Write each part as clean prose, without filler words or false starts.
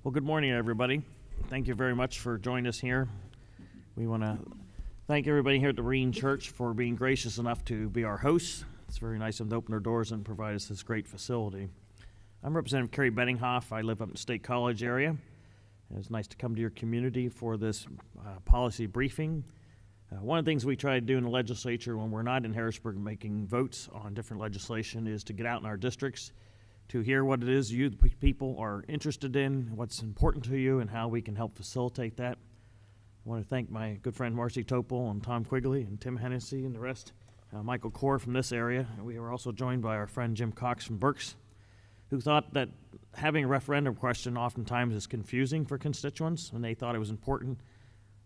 Well, good morning, everybody. Thank you very much for joining us here. We want to thank everybody here at the Marine Church for being gracious enough to be our hosts. It's very nice of them to open their doors and provide us this great facility. I'm Representative Kerry Benninghoff. I live up in the State College area. It's nice to come to your community for this policy briefing. One of the things we try to do in the legislature when we're not in Harrisburg making votes on different legislation is to get out in our districts to hear what it is you, the people, are interested in, what's important to you, and how we can help facilitate that. I want to thank my good friend Marcy Topol and Tom Quigley and Tim Hennessy and the rest, Michael Core from this area. And we were also joined by our friend Jim Cox from Berks, who thought that having a referendum question oftentimes is confusing for constituents, and they thought it was important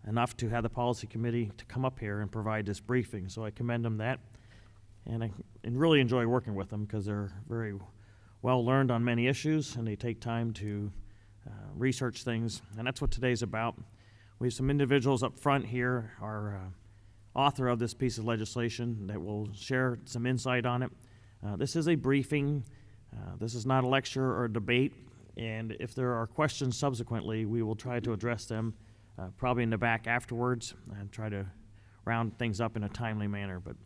enough to have the policy committee to come up here and provide this briefing. So I commend them that, and I really enjoy working with them because they're very well learned on many issues, and they take time to research things, and that's what today's about. We have some individuals up front here, our author of this piece of legislation, that will share some insight on it. This is a briefing. This is not a lecture or a debate, and if there are questions subsequently, we will try to address them probably in the back afterwards and try to round things up in a timely manner. But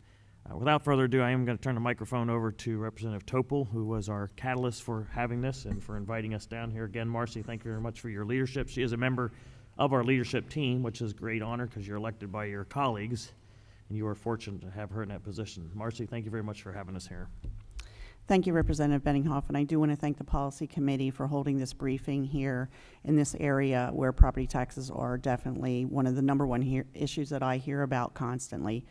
without further ado, I am going to turn the microphone over to Representative Topol, who was our catalyst for having this and for inviting us down here. Again, Marcy, thank you very much for your leadership. She is a member of our leadership team, which is a great honor because you're elected by your colleagues, and you are fortunate to have her in that position. Marcy, thank you very much for having us here. Thank you, Representative Benninghoff, and I do want to thank the Policy Committee for holding this briefing here in this area where property taxes are definitely one of the #1 issues that I hear about constantly.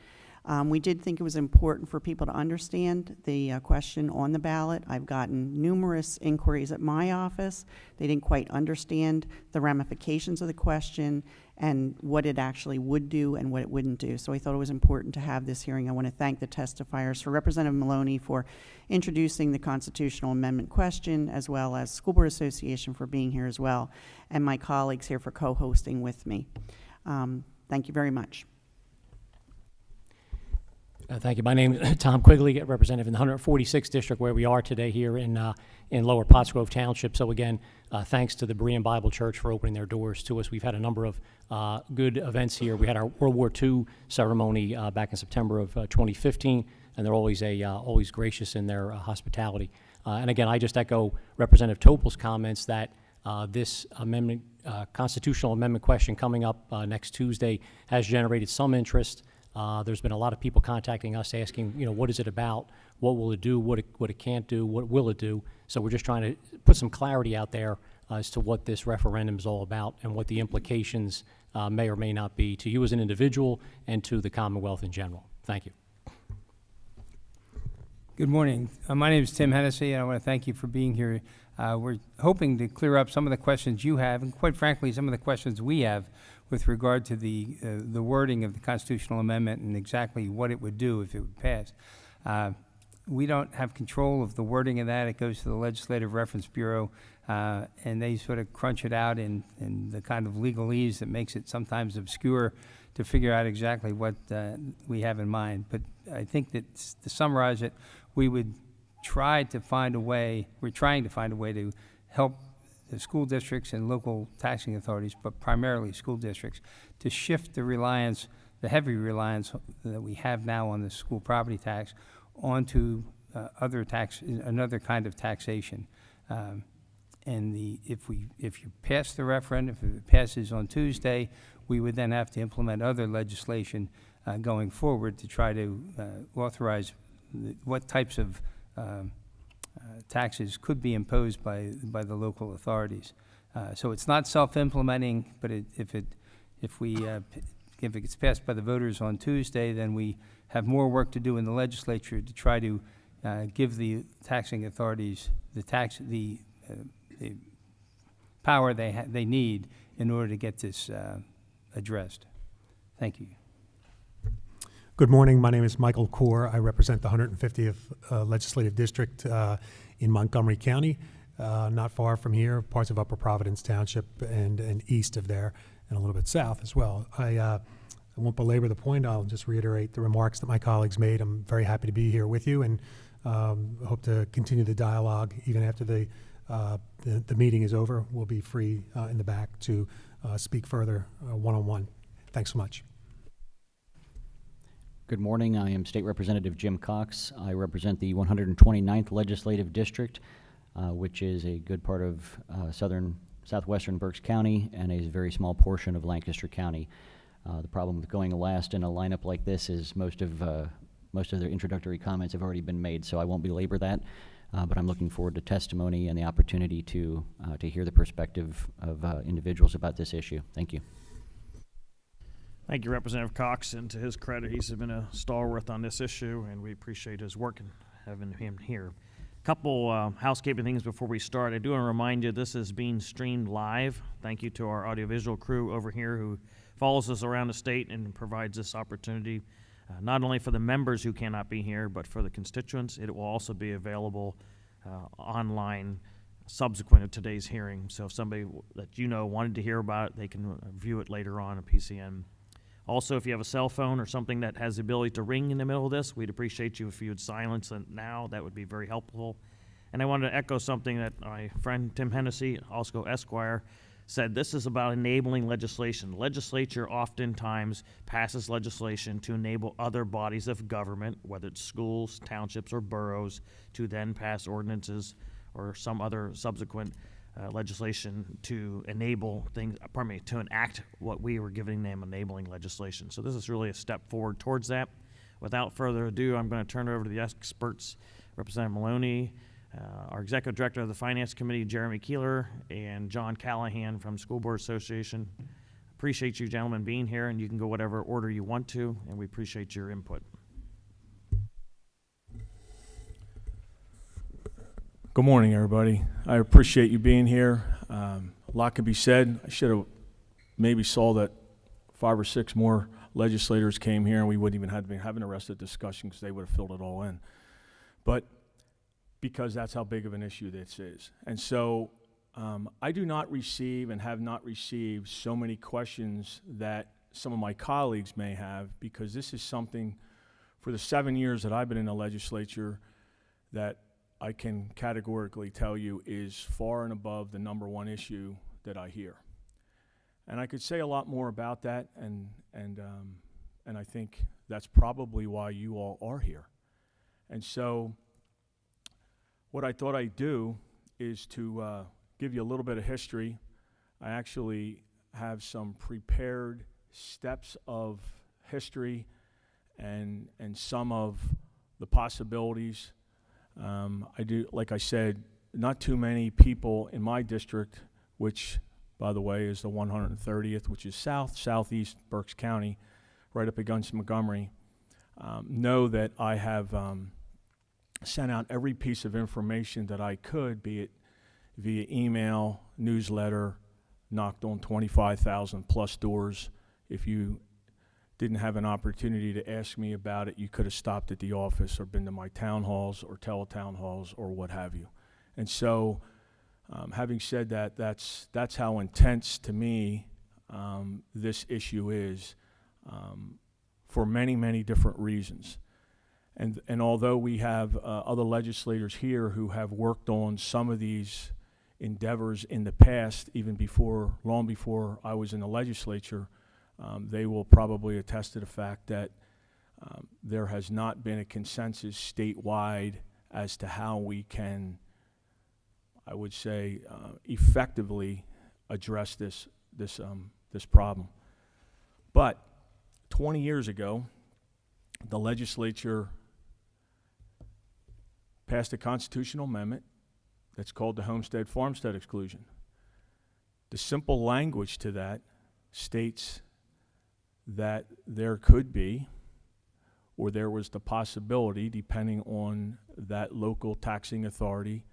We did think it was important for people to understand the question on the ballot. I've gotten numerous inquiries at my office. They didn't quite understand the ramifications of the question and what it actually would do and what it wouldn't do. So I thought it was important to have this hearing. I want to thank the testifiers, for Representative Maloney for introducing the constitutional amendment question, as well as School Board Association for being here as well, and my colleagues here for co-hosting with me. Thank you very much. Thank you. My name is Tom Quigley, representative in the 146th district, where we are today here in Lower Pottsgrove Township. So again, thanks to the Berean Bible Church for opening their doors to us. We've had a number of good events here. We had our World War II ceremony back in September of 2015, and they're always gracious in their hospitality. And again, I just echo Representative Topol's comments that this amendment, constitutional amendment question coming up next Tuesday has generated some interest. There's been a lot of people contacting us asking, what is it about? What will it do? What it can't do? What will it do? So we're just trying to put some clarity out there as to what this referendum is all about and what the implications may or may not be to you as an individual and to the Commonwealth in general. Thank you. Good morning. My name is Tim Hennessy, and I want to thank you for being here. We're hoping to clear up some of the questions you have, and quite frankly, some of the questions we have with regard to the wording of the constitutional amendment and exactly what it would do if it would pass. We don't have control of the wording of that. It goes to the Legislative Reference Bureau, and they sort of crunch it out in the kind of legalese that makes it sometimes obscure to figure out exactly what we have in mind. But I think that to summarize it, we would try to find a way, we're trying to find a way to help the school districts and local taxing authorities, but primarily school districts, to shift the reliance, the heavy reliance that we have now on the school property tax onto another kind of taxation. If you pass the referendum, if it passes on Tuesday, we would then have to implement other legislation going forward to try to authorize what types of taxes could be imposed by the local authorities. So it's not self-implementing, but if it gets passed by the voters on Tuesday, then we have more work to do in the legislature to try to give the taxing authorities the power they need in order to get this addressed. Thank you. Good morning. My name is Michael Core. I represent the 150th Legislative District in Montgomery County, not far from here, parts of Upper Providence Township and east of there, and a little bit south as well. I won't belabor the point. I'll just reiterate the remarks that my colleagues made. I'm very happy to be here with you, and Hope to continue the dialogue even after the meeting is over. We'll be free in the back to speak further one-on-one. Thanks so much. Good morning. I am State Representative Jim Cox. I represent the 129th Legislative District, which is a good part of southwestern Berks County and a very small portion of Lancaster County. The problem with going last in a lineup like this is most of their introductory comments have already been made, so I won't belabor that. But I'm looking forward to testimony and the opportunity to hear the perspective of individuals about this issue. Thank you. Thank you, Representative Cox, and to his credit, he's been a stalwart on this issue, and we appreciate his work and having him here. A couple housekeeping things before we start. I do want to remind you this is being streamed live. Thank you to our audiovisual crew over here who follows us around the state and provides this opportunity not only for the members who cannot be here, but for the constituents. It will also be available online subsequent to today's hearing. So if somebody that you know wanted to hear about it, they can view it later on PCN. Also, if you have a cell phone or something that has the ability to ring in the middle of this, we'd appreciate you if you would silence it now. That would be very helpful. And I wanted to echo something that my friend Tim Hennessy, also Esquire, said. This is about enabling legislation. The legislature oftentimes passes legislation to enable other bodies of government, whether it's schools, townships, or boroughs, to then pass ordinances or some other subsequent legislation to enable things, to enact what we were giving them enabling legislation. So this is really a step forward towards that. Without further ado, I'm going to turn it over to the experts, Representative Maloney, our Executive Director of the Finance Committee, Jeremy Keeler, and John Callahan from School Board Association. Appreciate you gentlemen being here, and you can go whatever order you want to, and we appreciate your input. Good morning, everybody. I appreciate you being here. A lot could be said. I should have maybe saw that 5 or 6 more legislators came here and we wouldn't even have been having the rest of the discussion because they would have filled it all in. But because that's how big of an issue this is. And so I do not receive and have not received so many questions that some of my colleagues may have, because this is something for the 7 years that I've been in the legislature that I can categorically tell you is far and above the #1 issue that I hear. And I could say a lot more about that, and I think that's probably why you all are here. And so what I thought I'd do is to give you a little bit of history. I actually have some prepared steps of history and some of the possibilities. I do, like I said, not too many people in my district, which, by the way, is the 130th, which is southeast Berks County, right up against Montgomery, know that I have sent out every piece of information that I could, be it via email, newsletter, knocked on 25,000 plus doors. If you didn't have an opportunity to ask me about it, you could have stopped at the office or been to my town halls or teletown halls or what have you. And so, having said that, that's how intense to me this issue is, for many, many different reasons. And although we have other legislators here who have worked on some of these endeavors in the past, even long before I was in the legislature, they will probably attest to the fact that there has not been a consensus statewide as to how we can, I would say, effectively address this problem. But 20 years ago, the legislature passed a constitutional amendment that's called the Homestead Farmstead Exclusion. The simple language to that states that there could be, or there was the possibility, depending on that local taxing authority,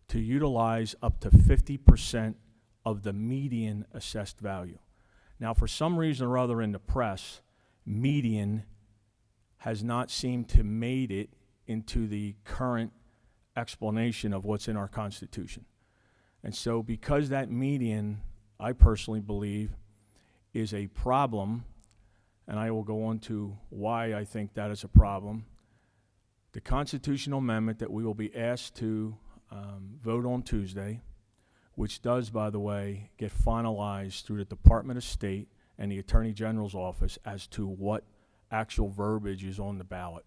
to utilize up to 50% of the median assessed value. Now, for some reason or other in the press, median has not seemed to made it into the current explanation of what's in our Constitution. And so because that median, I personally believe, is a problem, and I will go on to why I think that is a problem, The constitutional amendment that we will be asked to vote on Tuesday, which does, by the way, get finalized through the Department of State and the Attorney General's office as to what actual verbiage is on the ballot,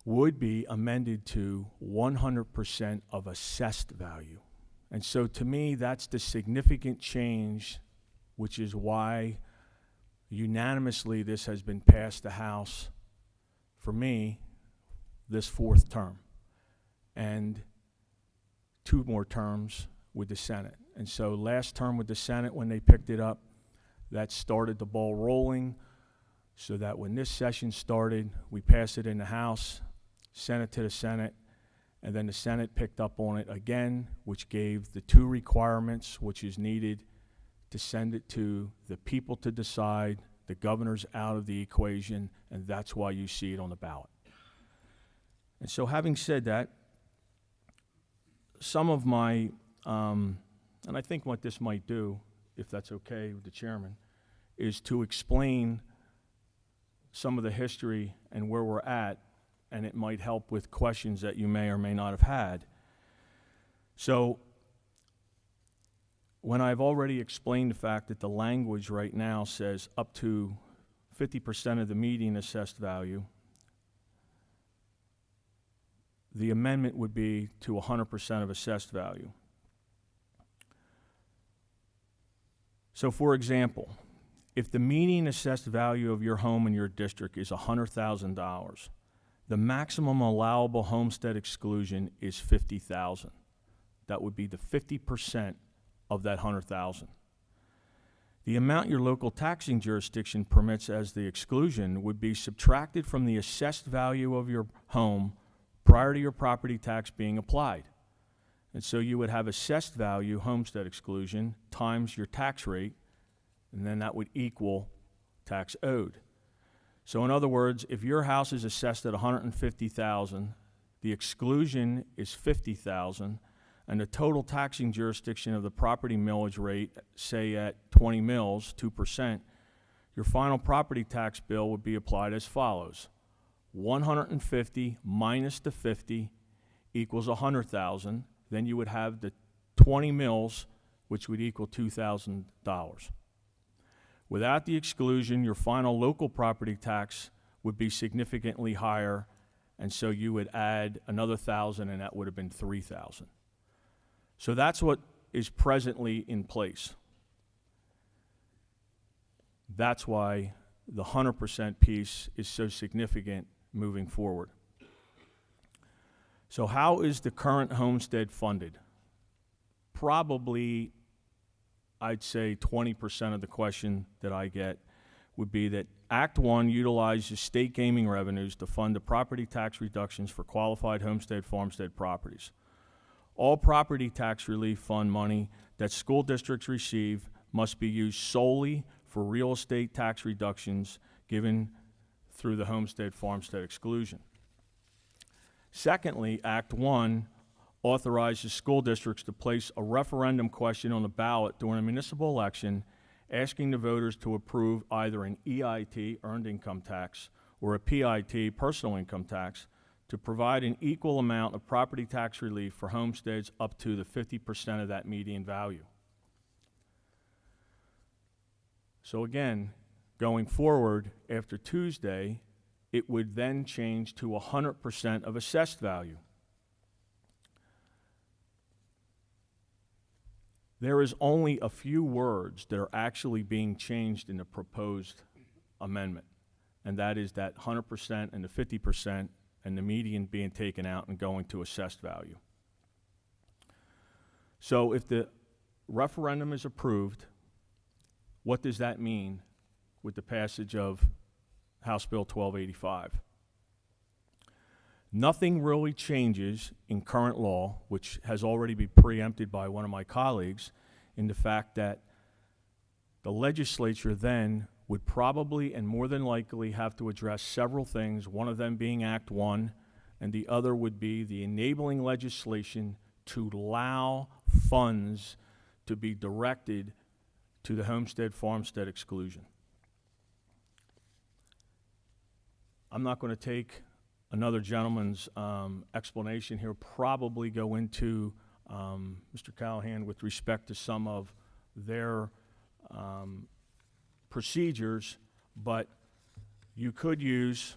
would be amended to 100% of assessed value. And so to me, that's the significant change, which is why unanimously this has been passed the House, for me, this 4th term, and 2 more terms with the Senate. And so last term with the Senate, when they picked it up, that started the ball rolling, so that when this session started, we passed it in the House, sent it to the Senate, and then the Senate picked up on it again, which gave the 2 requirements which is needed to send it to the people to decide. The governor's out of the equation, and that's why you see it on the ballot. And so having said that, some of my, and I think what this might do, if that's okay with the chairman, is to explain some of the history and where we're at, and it might help with questions that you may or may not have had. So, when I've already explained the fact that the language right now says up to 50% of the median assessed value, the amendment would be to 100% of assessed value. So for example, if the median assessed value of your home in your district is $100,000, the maximum allowable homestead exclusion is $50,000. That would be the 50% of that 100,000. The amount your local taxing jurisdiction permits as the exclusion would be subtracted from the assessed value of your home prior to your property tax being applied. And so you would have assessed value homestead exclusion times your tax rate, and then that would equal tax owed. So in other words, if your house is assessed at $150,000, the exclusion is $50,000, and the total taxing jurisdiction of the property millage rate, say at 20 mils, 2%, your final property tax bill would be applied as follows. 150 minus the 50 equals 100,000. Then you would have the 20 mils, which would equal $2,000. Without the exclusion, your final local property tax would be significantly higher, and so you would add another 1,000, and that would have been 3,000. So that's what is presently in place. That's why the 100% piece is so significant moving forward. So how is the current homestead funded? Probably, I'd say 20% of the question that I get would be that Act 1 utilizes state gaming revenues to fund the property tax reductions for qualified homestead farmstead properties. All property tax relief fund money that school districts receive must be used solely for real estate tax reductions given through the homestead farmstead exclusion. Secondly, Act 1 authorizes school districts to place a referendum question on the ballot during a municipal election asking the voters to approve either an EIT, earned income tax, or a PIT, personal income tax, to provide an equal amount of property tax relief for homesteads up to the 50% of that median value. So again, going forward after Tuesday, it would then change to 100% of assessed value. There is only a few words that are actually being changed in the proposed amendment, and that is that 100% and the 50% and the median being taken out and going to assessed value. So if the referendum is approved, what does that mean with the passage of House Bill 1285? Nothing really changes in current law, which has already been preempted by one of my colleagues, in the fact that the legislature then would probably and more than likely have to address several things, one of them being Act 1, and the other would be the enabling legislation to allow funds to be directed to the homestead farmstead exclusion. I'm not going to take another gentleman's explanation here probably go into Mr. Callahan with respect to some of their procedures, but you could use,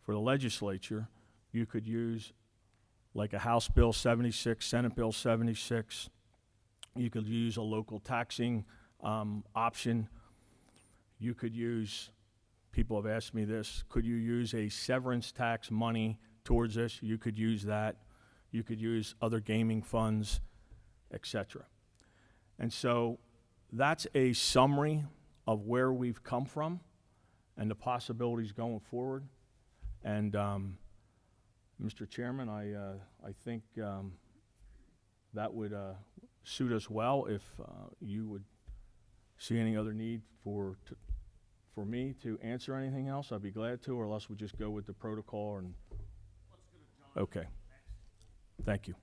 for the legislature, you could use like a House Bill 76, Senate Bill 76. You could use a local taxing option. You could use, people have asked me this, could you use a severance tax money towards this? You could use that. You could use other gaming funds, etc. And so that's a summary of where we've come from and the possibilities going forward. And Mr. Chairman, I think that would suit us well. If you would see any other need for me to answer anything else, I'd be glad to, or else we just go with the protocol. And okay, thank you.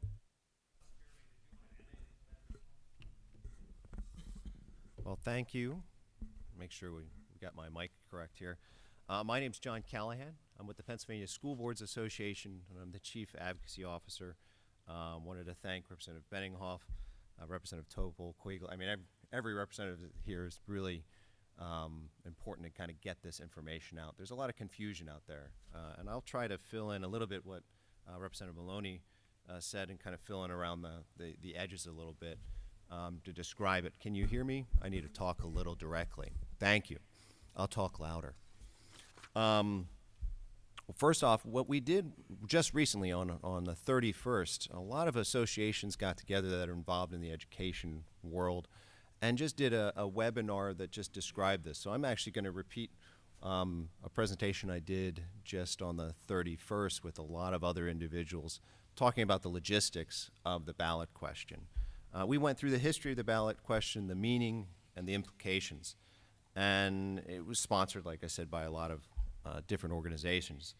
Well, thank you. Make sure we got my mic correct here. My name's John Callahan. I'm with the Pennsylvania School Boards Association, and I'm the Chief Advocacy Officer. Wanted to thank Representative Benninghoff, Representative Topol, Quigley. I mean, every representative here is really important to kind of get this information out. There's a lot of confusion out there, and I'll try to fill in a little bit what Representative Maloney said and kind of fill in around the edges a little bit to describe it. Can you hear me? I need to talk a little directly. Thank you. I'll talk louder. Well, first off, what we did just recently on the 31st, a lot of associations got together that are involved in the education world and just did a webinar that just described this. So I'm actually going to repeat a presentation I did just on the 31st with a lot of other individuals talking about the logistics of the ballot question. We went through the history of the ballot question, the meaning, and the implications. And it was sponsored, like I said, by a lot of different organizations.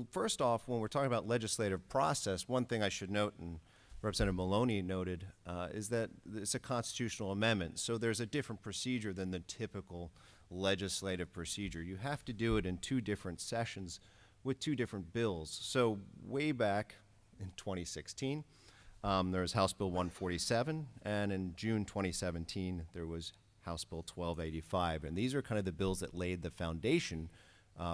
First off, when we're talking about legislative process, one thing I should note, and Representative Maloney noted, is that it's a constitutional amendment. So there's a different procedure than the typical legislative procedure. You have to do it in 2 different sessions with 2 different bills. So way back in 2016, there was House Bill 147, and in June 2017, there was House Bill 1285. And these are kind of the bills that laid the foundation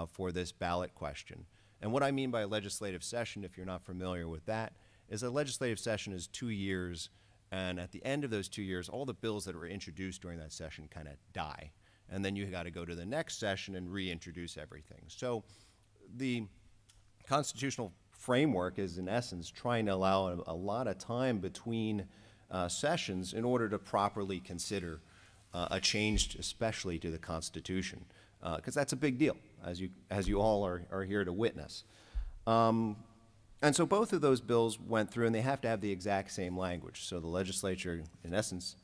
for this ballot question. And what I mean by a legislative session, if you're not familiar with that, is a legislative session is 2 years, and at the end of those 2 years, all the bills that were introduced during that session kind of die. And then you got to go to the next session and reintroduce everything. So the constitutional framework is, in essence, trying to allow a lot of time between sessions in order to properly consider a change, especially to the Constitution, because that's a big deal, as you all are here to witness. And so both of those bills went through, and they have to have the exact same language. So the legislature, in essence,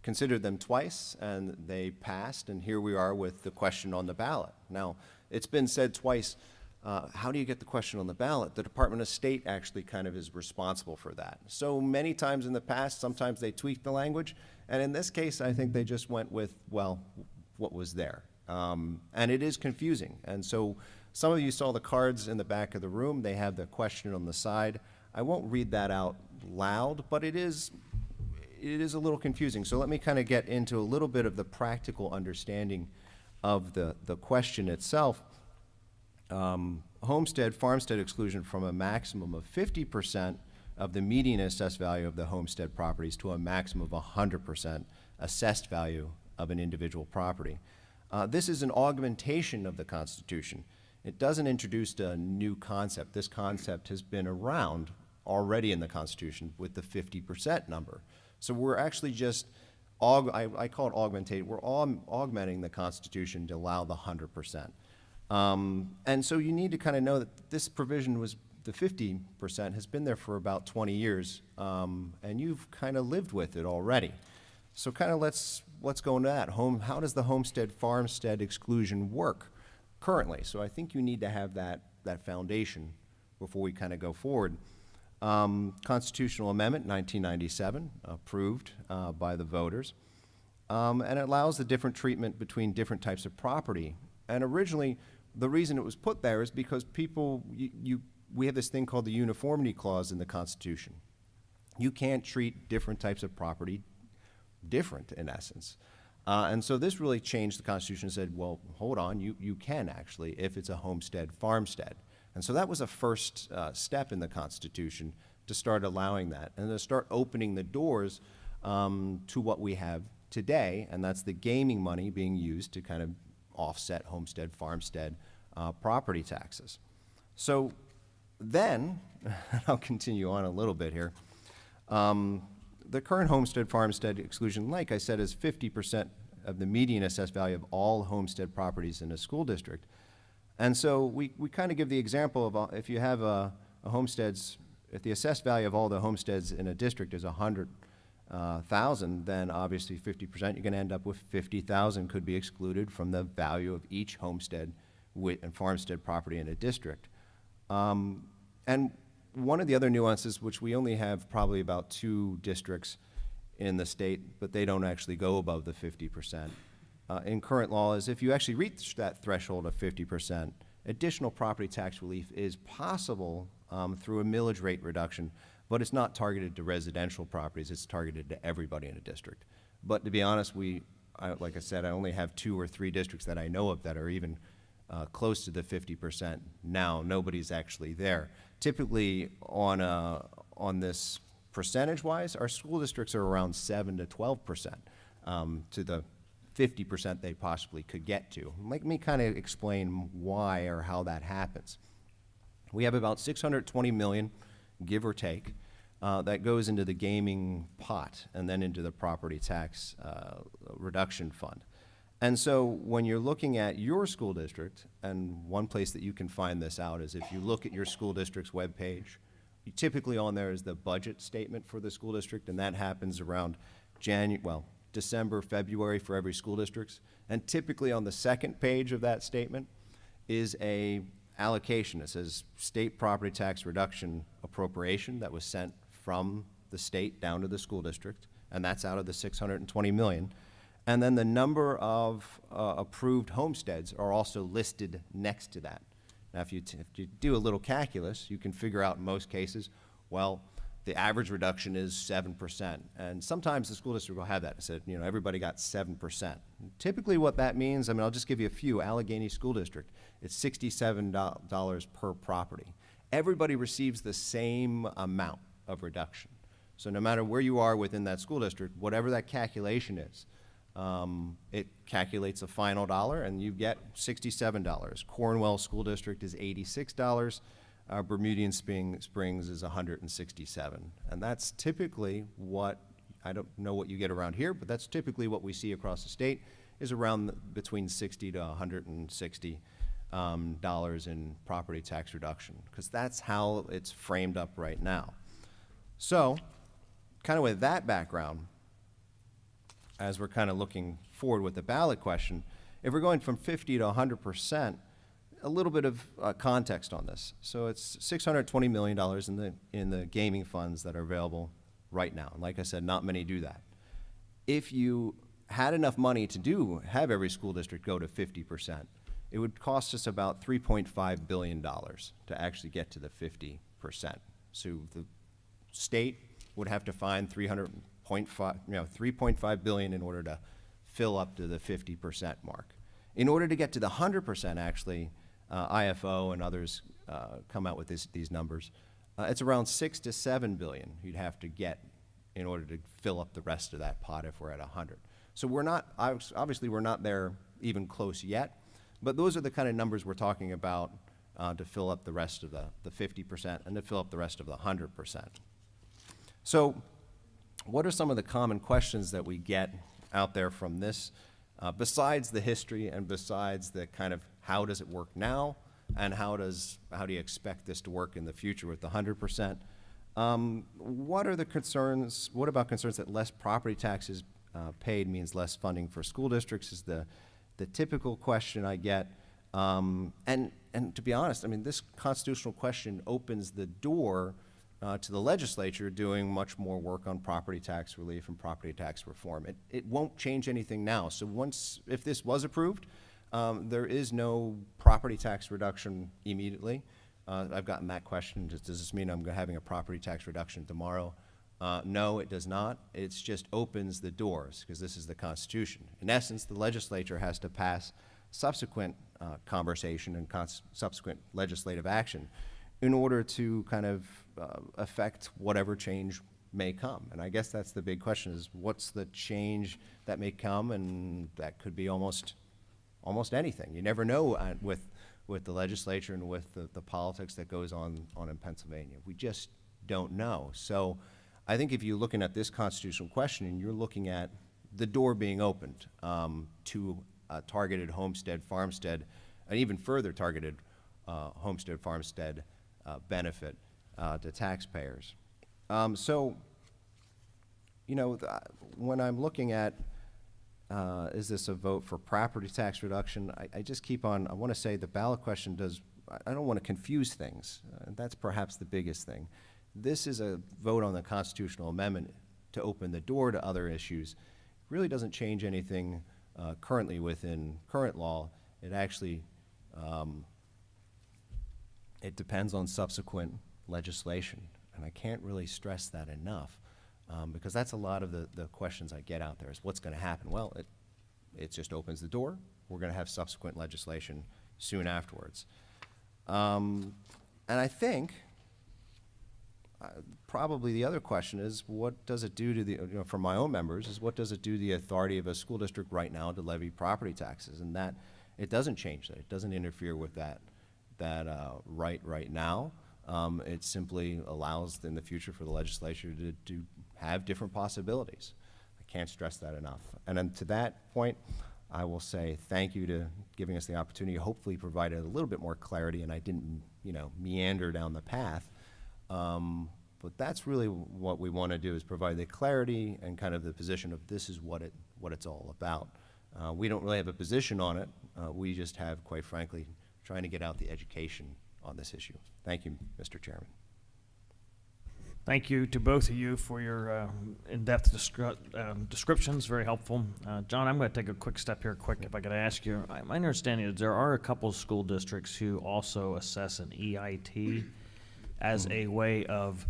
considered them twice, and they passed, and here we are with the question on the ballot. Now, it's been said twice, how do you get the question on the ballot? The Department of State actually kind of is responsible for that. So many times in the past, sometimes they tweaked the language, and in this case, I think they just went with, well, what was there. And it is confusing. And so some of you saw the cards in the back of the room. They have the question on the side. I won't read that out loud, but it is a little confusing. So let me kind of get into a little bit of the practical understanding of the question itself. Homestead, farmstead exclusion from a maximum of 50% of the median assessed value of the homestead properties to a maximum of 100% assessed value of an individual property. This is an augmentation of the Constitution. It doesn't introduce a new concept. This concept has been around already in the Constitution with the 50% number. So we're actually just, I call it augmentate, we're augmenting the Constitution to allow the 100%. And so you need to kind of know that this provision was, the 50% has been there for about 20 years, and you've kind of lived with it already. So kind of let's go into that. How does the homestead farmstead exclusion work currently? So I think you need to have that foundation before we kind of go forward. Constitutional Amendment 1997, approved by the voters, and it allows the different treatment between different types of property. And originally, the reason it was put there is because people, we have this thing called the uniformity clause in the Constitution. You can't treat different types of property different, in essence. And so this really changed the Constitution and said, well, hold on, you can actually, if it's a homestead, farmstead. And so that was a first step in the Constitution to start allowing that and to start opening the doors to what we have today, and that's the gaming money being used to kind of offset homestead, farmstead property taxes. So then, I'll continue on a little bit here, the current homestead, farmstead exclusion, like I said, is 50% of the median assessed value of all homestead properties in a school district. And so we kind of give the example of if you have a homestead's, if the assessed value of all the homesteads in a district is 100,000, then obviously 50%, you're going to end up with 50,000 could be excluded from the value of each homestead and farmstead property in a district. And one of the other nuances, which we only have probably about 2 districts in the state, but they don't actually go above the 50%. In current law is if you actually reach that threshold of 50%, additional property tax relief is possible through a millage rate reduction, but it's not targeted to residential properties, it's targeted to everybody in a district. But to be honest, like I said, I only have 2 or 3 districts that I know of that are even close to the 50% now. Nobody's actually there. Typically, on this percentage-wise, our school districts are around 7 to 12% to the 50% they possibly could get to. Let me kind of explain why or how that happens. We have about $620 million, give or take, that goes into the gaming pot and then into the property tax reduction fund. And so when you're looking at your school district, and one place that you can find this out is if you look at your school district's webpage, typically on there is the budget statement for the school district, and that happens around December, February for every school district. And typically on the second page of that statement is a allocation. It says state property tax reduction appropriation that was sent from the state down to the school district, and that's out of the $620 million. And then the number of approved homesteads are also listed next to that. Now, if you do a little calculus, you can figure out in most cases, well, the average reduction is 7%. And sometimes the school district will have that. It said, everybody got 7%. Typically what that means, I'll just give you a few. Allegheny School District, it's $67 per property. Everybody receives the same amount of reduction. So no matter where you are within that school district, whatever that calculation is, it calculates a final dollar, and you get $67. Cornwall School District is $86. Bermudian Springs is $167. And that's typically what, I don't know what you get around here, but that's typically what we see across the state is around between $60 to $160 in property tax reduction, because that's how it's framed up right now. So, kind of with that background, as we're kind of looking forward with the ballot question, if we're going from 50 to 100%, a little bit of context on this. So it's $620 million in the gaming funds that are available right now. And like I said, not many do that. If you had enough money to have every school district go to 50%, it would cost us about $3.5 billion to actually get to the 50%. So the state would have to find $3.5 billion in order to fill up to the 50% mark. In order to get to the 100%, actually, IFO and others come out with these numbers. It's around 6 to 7 billion you'd have to get in order to fill up the rest of that pot if we're at 100. So we're not, obviously we're not there even close yet, but those are the kind of numbers we're talking about to fill up the rest of the 50% and to fill up the rest of the 100%. So what are some of the common questions that we get out there from this, besides the history and besides the kind of how does it work now and how do you expect this to work in the future with the 100%? What are the concerns? What about concerns that less property taxes paid means less funding for school districts is the typical question I get. And to be honest, this constitutional question opens the door to the legislature doing much more work on property tax relief and property tax reform. It won't change anything now. So if this was approved, There is no property tax reduction immediately. I've gotten that question, does this mean I'm having a property tax reduction tomorrow? No, it does not. It just opens the doors, because this is the Constitution. In essence, the legislature has to pass subsequent conversation and subsequent legislative action in order to kind of affect whatever change may come. And I guess that's the big question, is what's the change that may come? And that could be almost anything. You never know with the legislature and with the politics that goes on in Pennsylvania. We just don't know. So I think if you're looking at this constitutional question and you're looking at the door being opened to a targeted homestead, farmstead, and even further targeted homestead, farmstead benefit to taxpayers. So, you know, when I'm looking at is this a vote for property tax reduction, I just keep on, I want to say the ballot question does, I don't want to confuse things. That's perhaps the biggest thing. This is a vote on the constitutional amendment to open the door to other issues. It really doesn't change anything currently within current law. It actually, it depends on subsequent legislation. And I can't really stress that enough, because that's a lot of the questions I get out there is what's going to happen. Well, it just opens the door. We're going to have subsequent legislation soon afterwards. And I think probably the other question is, what does it do to the, you know, for my own members, is what does it do to the authority of a school district right now to levy property taxes? And that, it doesn't change that. It doesn't interfere with that right now. It simply allows in the future for the legislature to have different possibilities. I can't stress that enough. And then to that point, I will say thank you to giving us the opportunity, hopefully provided a little bit more clarity, and I didn't, you know, meander down the path. But that's really what we want to do, is provide the clarity and kind of the position of this is what it's all about. We don't really have a position on it. We just have, quite frankly, trying to get out the education on this issue. Thank you, Mr. Chairman. Thank you to both of you for your in-depth descriptions, very helpful. John, I'm going to take a quick step here if I could ask you. My understanding is there are a couple of school districts who also assess an EIT as a way of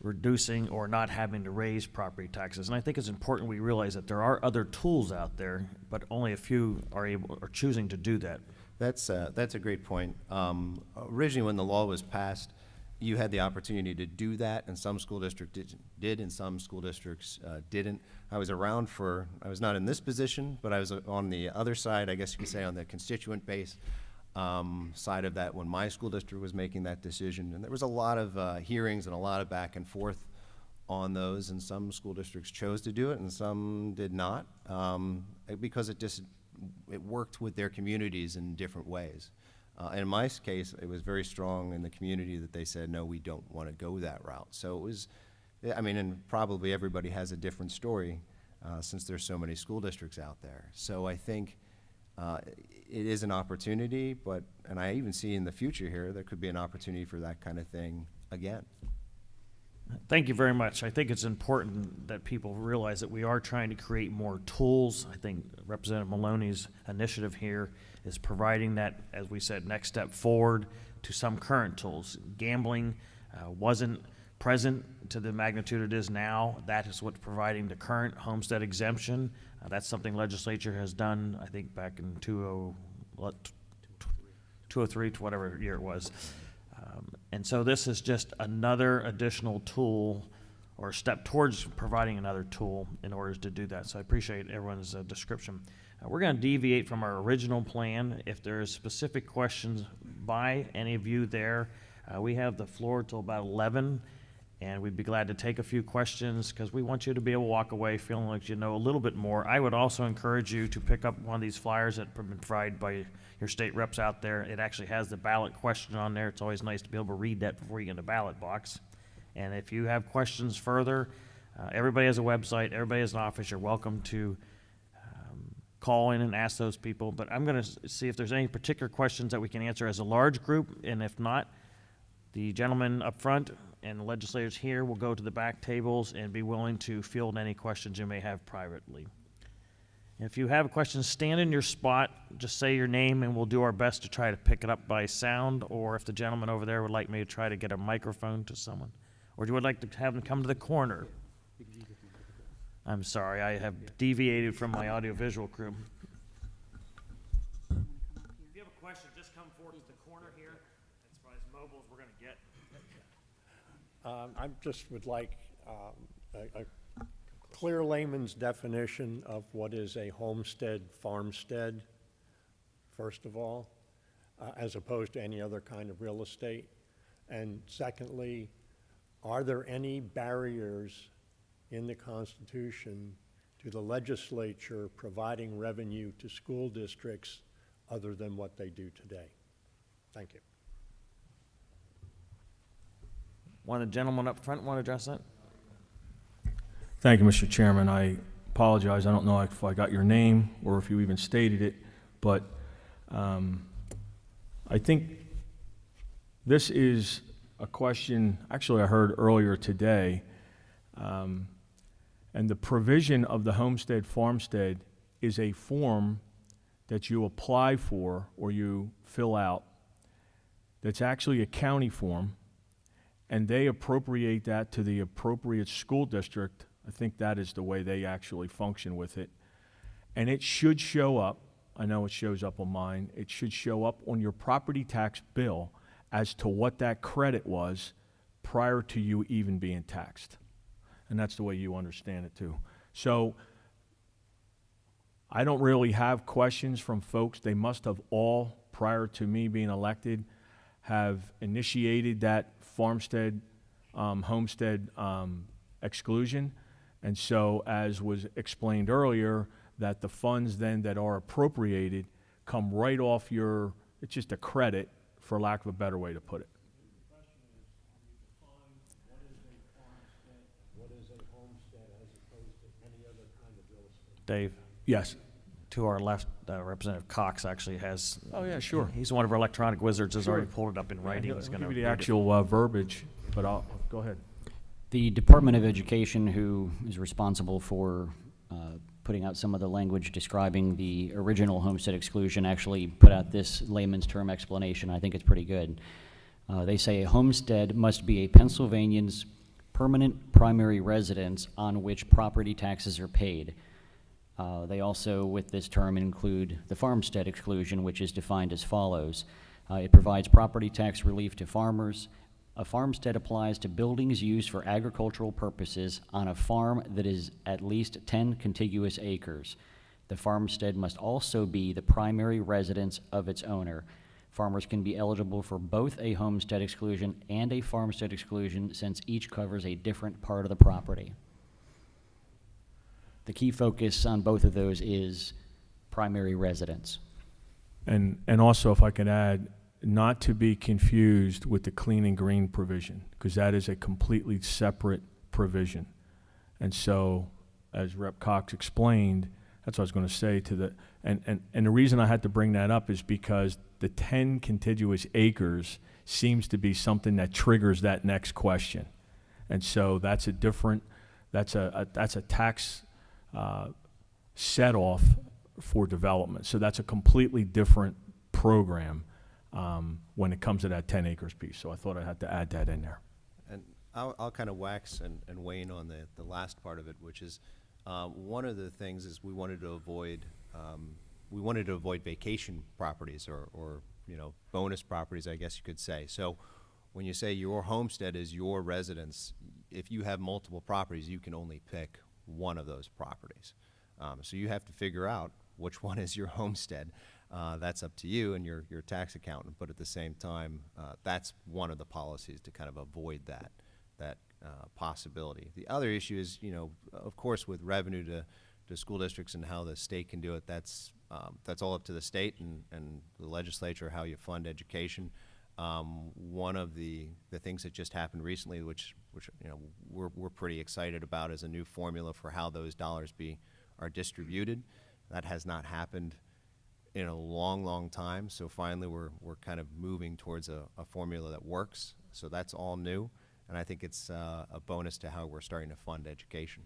reducing or not having to raise property taxes. And I think it's important we realize that there are other tools out there, but only a few are choosing to do that. That's a great point. Originally, when the law was passed, you had the opportunity to do that, and some school districts did, and some school districts didn't. I was around I was not in this position, but I was on the other side, I guess you could say, on the constituent base side of that when my school district was making that decision. And there was a lot of hearings and a lot of back and forth on those, and some school districts chose to do it and some did not, because it worked with their communities in different ways. In my case, it was very strong in the community that they said, no, we don't want to go that route. So it was, I mean, and probably everybody has a different story since there's so many school districts out there. So I think it is an opportunity, and I even see in the future here, there could be an opportunity for that kind of thing again. Thank you very much. I think it's important that people realize that we are trying to create more tools. I think Representative Maloney's initiative here is providing that, as we said, next step forward to some current tools. Gambling wasn't present to the magnitude it is now. That is what's providing the current homestead exemption. That's something legislature has done, I think, back in 203 to whatever year it was. And so this is just another additional tool or step towards providing another tool in order to do that. So I appreciate everyone's description. We're going to deviate from our original plan. If there are specific questions by any of you there, we have the floor till about 11, and we'd be glad to take a few questions because we want you to be able to walk away feeling like you know a little bit more. I would also encourage you to pick up one of these flyers that have been provided by your state reps out there. It actually has the ballot question on there. It's always nice to be able to read that before you get in the ballot box. And if you have questions further, everybody has a website, everybody has an office. You're welcome to call in and ask those people. But I'm going to see if there's any particular questions that we can answer as a large group, and if not, the gentleman up front and the legislators here will go to the back tables and be willing to field any questions you may have privately. If you have a question, stand in your spot, just say your name, and we'll do our best to try to pick it up by sound, or if the gentleman over there would like me to try to get a microphone to someone. Or do you would like to have them come to the corner? I'm sorry, I have deviated from my audiovisual crew. If you have a question, just come forward to the corner here. That's about as mobile as we're going to get. I just would like a clear layman's definition of what is a homestead farmstead, first of all, as opposed to any other kind of real estate. And secondly, are there any barriers in the Constitution to the legislature providing revenue to school districts other than what they do today? Thank you. One of the gentlemen up front want to address that? Thank you, Mr. Chairman. I apologize. I don't know if I got your name or if you even stated it, but I think this is a question, actually I heard earlier today, and the provision of the homestead farmstead is a form that you apply for or you fill out that's actually a county form, and they appropriate that to the appropriate school district. I think that is the way they actually function with it. And it should show up, I know it shows up on mine, it should show up on your property tax bill as to what that credit was prior to you even being taxed. And that's the way you understand it too. So I don't really have questions from folks. They must have all, prior to me being elected, have initiated that farmstead, homestead exclusion. And so, as was explained earlier, that the funds then that are appropriated come right off your, it's just a credit, for lack of a better way to put it. The question is, what is a farmstead, what is a homestead as opposed to any other kind of real estate? Dave, Yes. to our left, Representative Cox actually has. Oh, yeah, sure. He's one of our electronic wizards, has Sure. already pulled it up in writing. I'll He's give going to you the actual verbiage, but I'll, go ahead. The Department of Education, who is responsible for putting out some of the language describing the original homestead exclusion, actually put out this layman's term explanation. I think it's pretty good. They say a homestead must be a Pennsylvanian's permanent primary residence on which property taxes are paid. They also, with this term, include the farmstead exclusion, which is defined as follows. It provides property tax relief to farmers. A farmstead applies to buildings used for agricultural purposes on a farm that is at least 10 contiguous acres. The farmstead must also be the primary residence of its owner. Farmers can be eligible for both a homestead exclusion and a farmstead exclusion, since each covers a different part of the property. The key focus on both of those is primary residence. And also, if I could add, not to be confused with the clean and green provision, because that is a completely separate provision. And so, as Rep. Cox explained, that's what I was going to say to the, and the reason I had to bring that up is because the 10 contiguous acres seems to be something that triggers that next question. And so that's a different, that's a tax set off for development. So that's a completely different program when it comes to that 10 acres piece. So I thought I had to add that in there. And I'll kind of wax and wane on the last part of it, which is one of the things is we wanted to avoid vacation properties or bonus properties, I guess you could say. So when you say your homestead is your residence, if you have multiple properties, you can only pick one of those properties. So you have to figure out which one is your homestead. That's up to you and your tax accountant, but at the same time, that's one of the policies to kind of avoid that possibility. The other issue is, of course, with revenue to school districts and how the state can do it, that's all up to the state and the legislature, how you fund education. One of the things that just happened recently, which we're pretty excited about, is a new formula for how those dollars are distributed. That has not happened in a long time, so finally we're kind of moving towards a formula that works. So that's all new, and I think it's a bonus to how we're starting to fund education.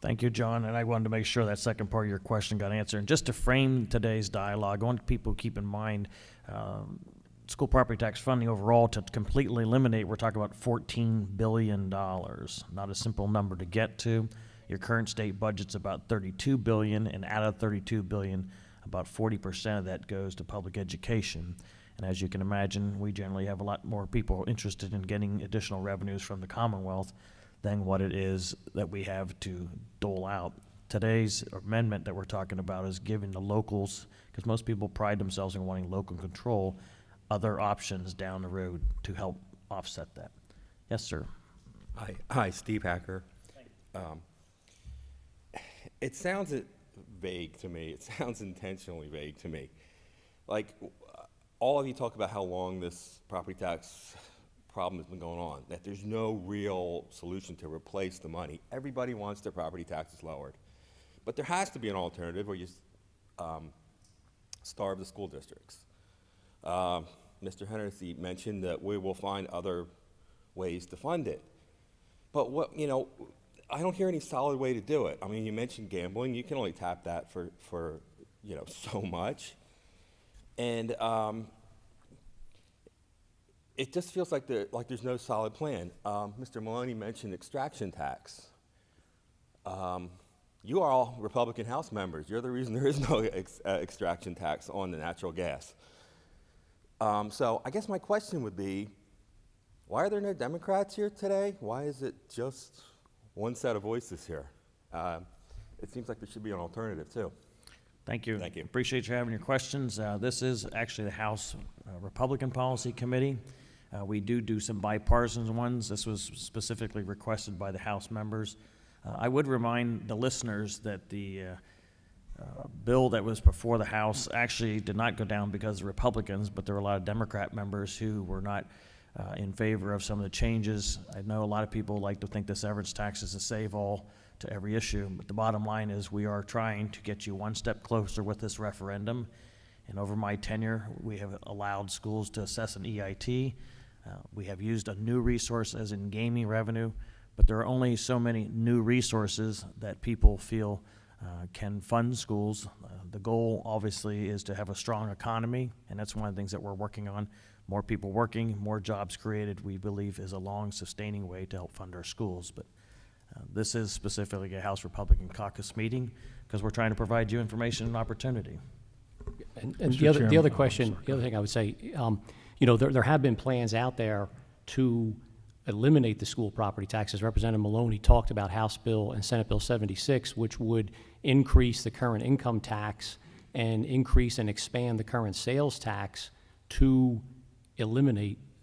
Thank you, John, and I wanted to make sure that second part of your question got answered. And just to frame today's dialogue, I want people to keep in mind school property tax funding overall to completely eliminate, we're talking about $14 billion. Not a simple number to get to. Your current state budget's about $32 billion, and out of $32 billion, about 40% of that goes to public education. And as you can imagine, we generally have a lot more people interested in getting additional revenues from the Commonwealth than what it is that we have to dole out. Today's amendment that we're talking about is giving the locals, because most people pride themselves in wanting local control, other options down the road to help offset that. Yes, sir. Hi, Steve Hacker. It sounds vague to me. It sounds intentionally vague to me. Like, all of you talk about how long this property tax problem has been going on, that there's no real solution to replace the money. Everybody wants their property taxes lowered. But there has to be an alternative where you starve the school districts. Mr. Hennessy mentioned that we will find other ways to fund it. But what, I don't hear any solid way to do it. I mean, you mentioned gambling. You can only tap that for so much. And it just feels like there's no solid plan. Mr. Maloney mentioned extraction tax. You are all Republican House members. You're the reason there is no extraction tax on the natural gas. So I guess my question would be, why are there no Democrats here today? Why is it just one set of voices here? It seems like there should be an alternative too. Thank you. Thank you. Appreciate you having your questions. This is actually the House Republican Policy Committee. We do some bipartisan ones. This was specifically requested by the House members. I would remind the listeners that the bill that was before the House actually did not go down because of Republicans, but there were a lot of Democrat members who were not in favor of some of the changes. I know a lot of people like to think the severance tax is a save-all to every issue, but the bottom line is we are trying to get you one step closer with this referendum. And over my tenure, we have allowed schools to assess an EIT. We have used a new resource as in gaming revenue, but there are only so many new resources that people feel can fund schools. The goal, obviously, is to have a strong economy, and that's one of the things that we're working on. More people working, more jobs created, we believe is a long, sustaining way to help fund our schools. But this is specifically a House Republican caucus meeting because we're trying to provide you information and opportunity. And Mr. the other Chairman, question, the other thing I would say, there have been plans out there to eliminate the school property taxes. Representative Maloney talked about House Bill and Senate Bill 76, which would increase the current income tax and increase and expand the current sales tax to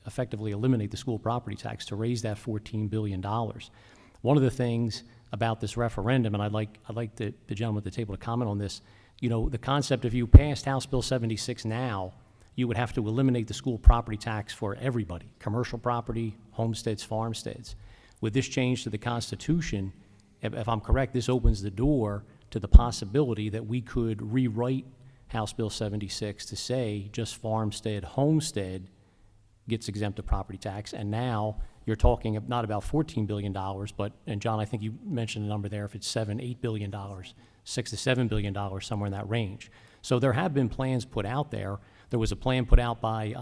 effectively eliminate the school property tax, to raise that $14 billion. One of the things about this referendum, and I'd like the gentleman at the table to comment on this, the concept, if you passed House Bill 76 now, you would have to eliminate the school property tax for everybody, commercial property, homesteads, farmsteads. With this change to the Constitution, if I'm correct, this opens the door to the possibility that we could rewrite House Bill 76 to say just farmstead, homestead gets exempt of property tax, and now you're talking not about $14 billion, but, and John, I think you mentioned a number there, if it's $8 billion, $6 to $7 billion, somewhere in that range. So there have been plans put out there. There was a plan put out by,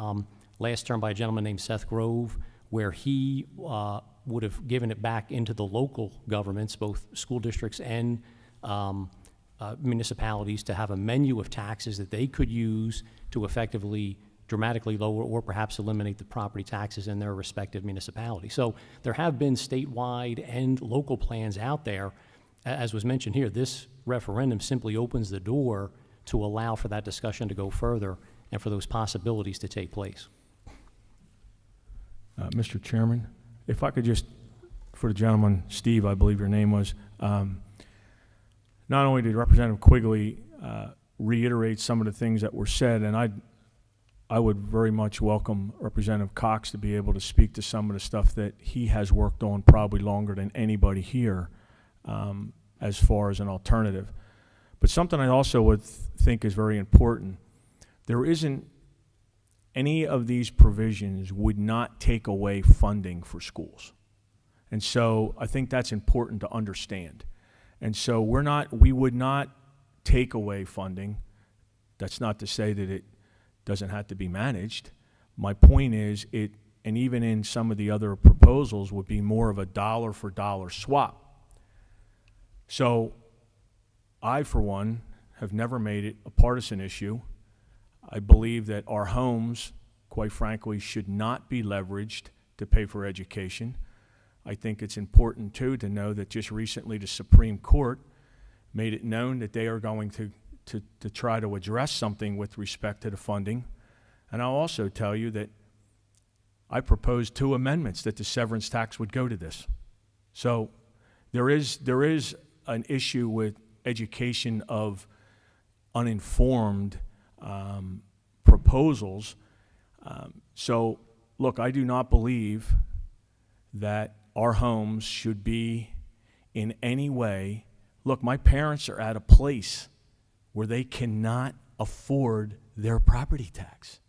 last term by a gentleman named Seth Grove, where he would have given it back into the local governments, both school districts and municipalities, to have a menu of taxes that they could use to effectively dramatically lower or perhaps eliminate the property taxes in their respective municipality. So there have been statewide and local plans out there. As was mentioned here, this referendum simply opens the door to allow for that discussion to go further and for those possibilities to take place. Mr. Chairman, if I could just, for the gentleman, Steve, I believe your name was, not only did Representative Quigley reiterate some of the things that were said, and I would very much welcome Representative Cox to be able to speak to some of the stuff that he has worked on probably longer than anybody here as far as an alternative. But something I also would think is very important, there isn't any of these provisions would not take away funding for schools. And so I think that's important to understand. And so we would not take away funding. That's not to say that it doesn't have to be managed. My point is, and even in some of the other proposals, would be more of a dollar for dollar swap. So I, for one, have never made it a partisan issue. I believe that our homes, quite frankly, should not be leveraged to pay for education. I think it's important, too, to know that just recently the Supreme Court made it known that they are going to try to address something with respect to the funding. And I'll also tell you that I proposed 2 amendments that the severance tax would go to this. So there is an issue with education of uninformed proposals. So look, I do not believe that our homes should be in any way. Look, my parents are at a place where they cannot afford their property tax.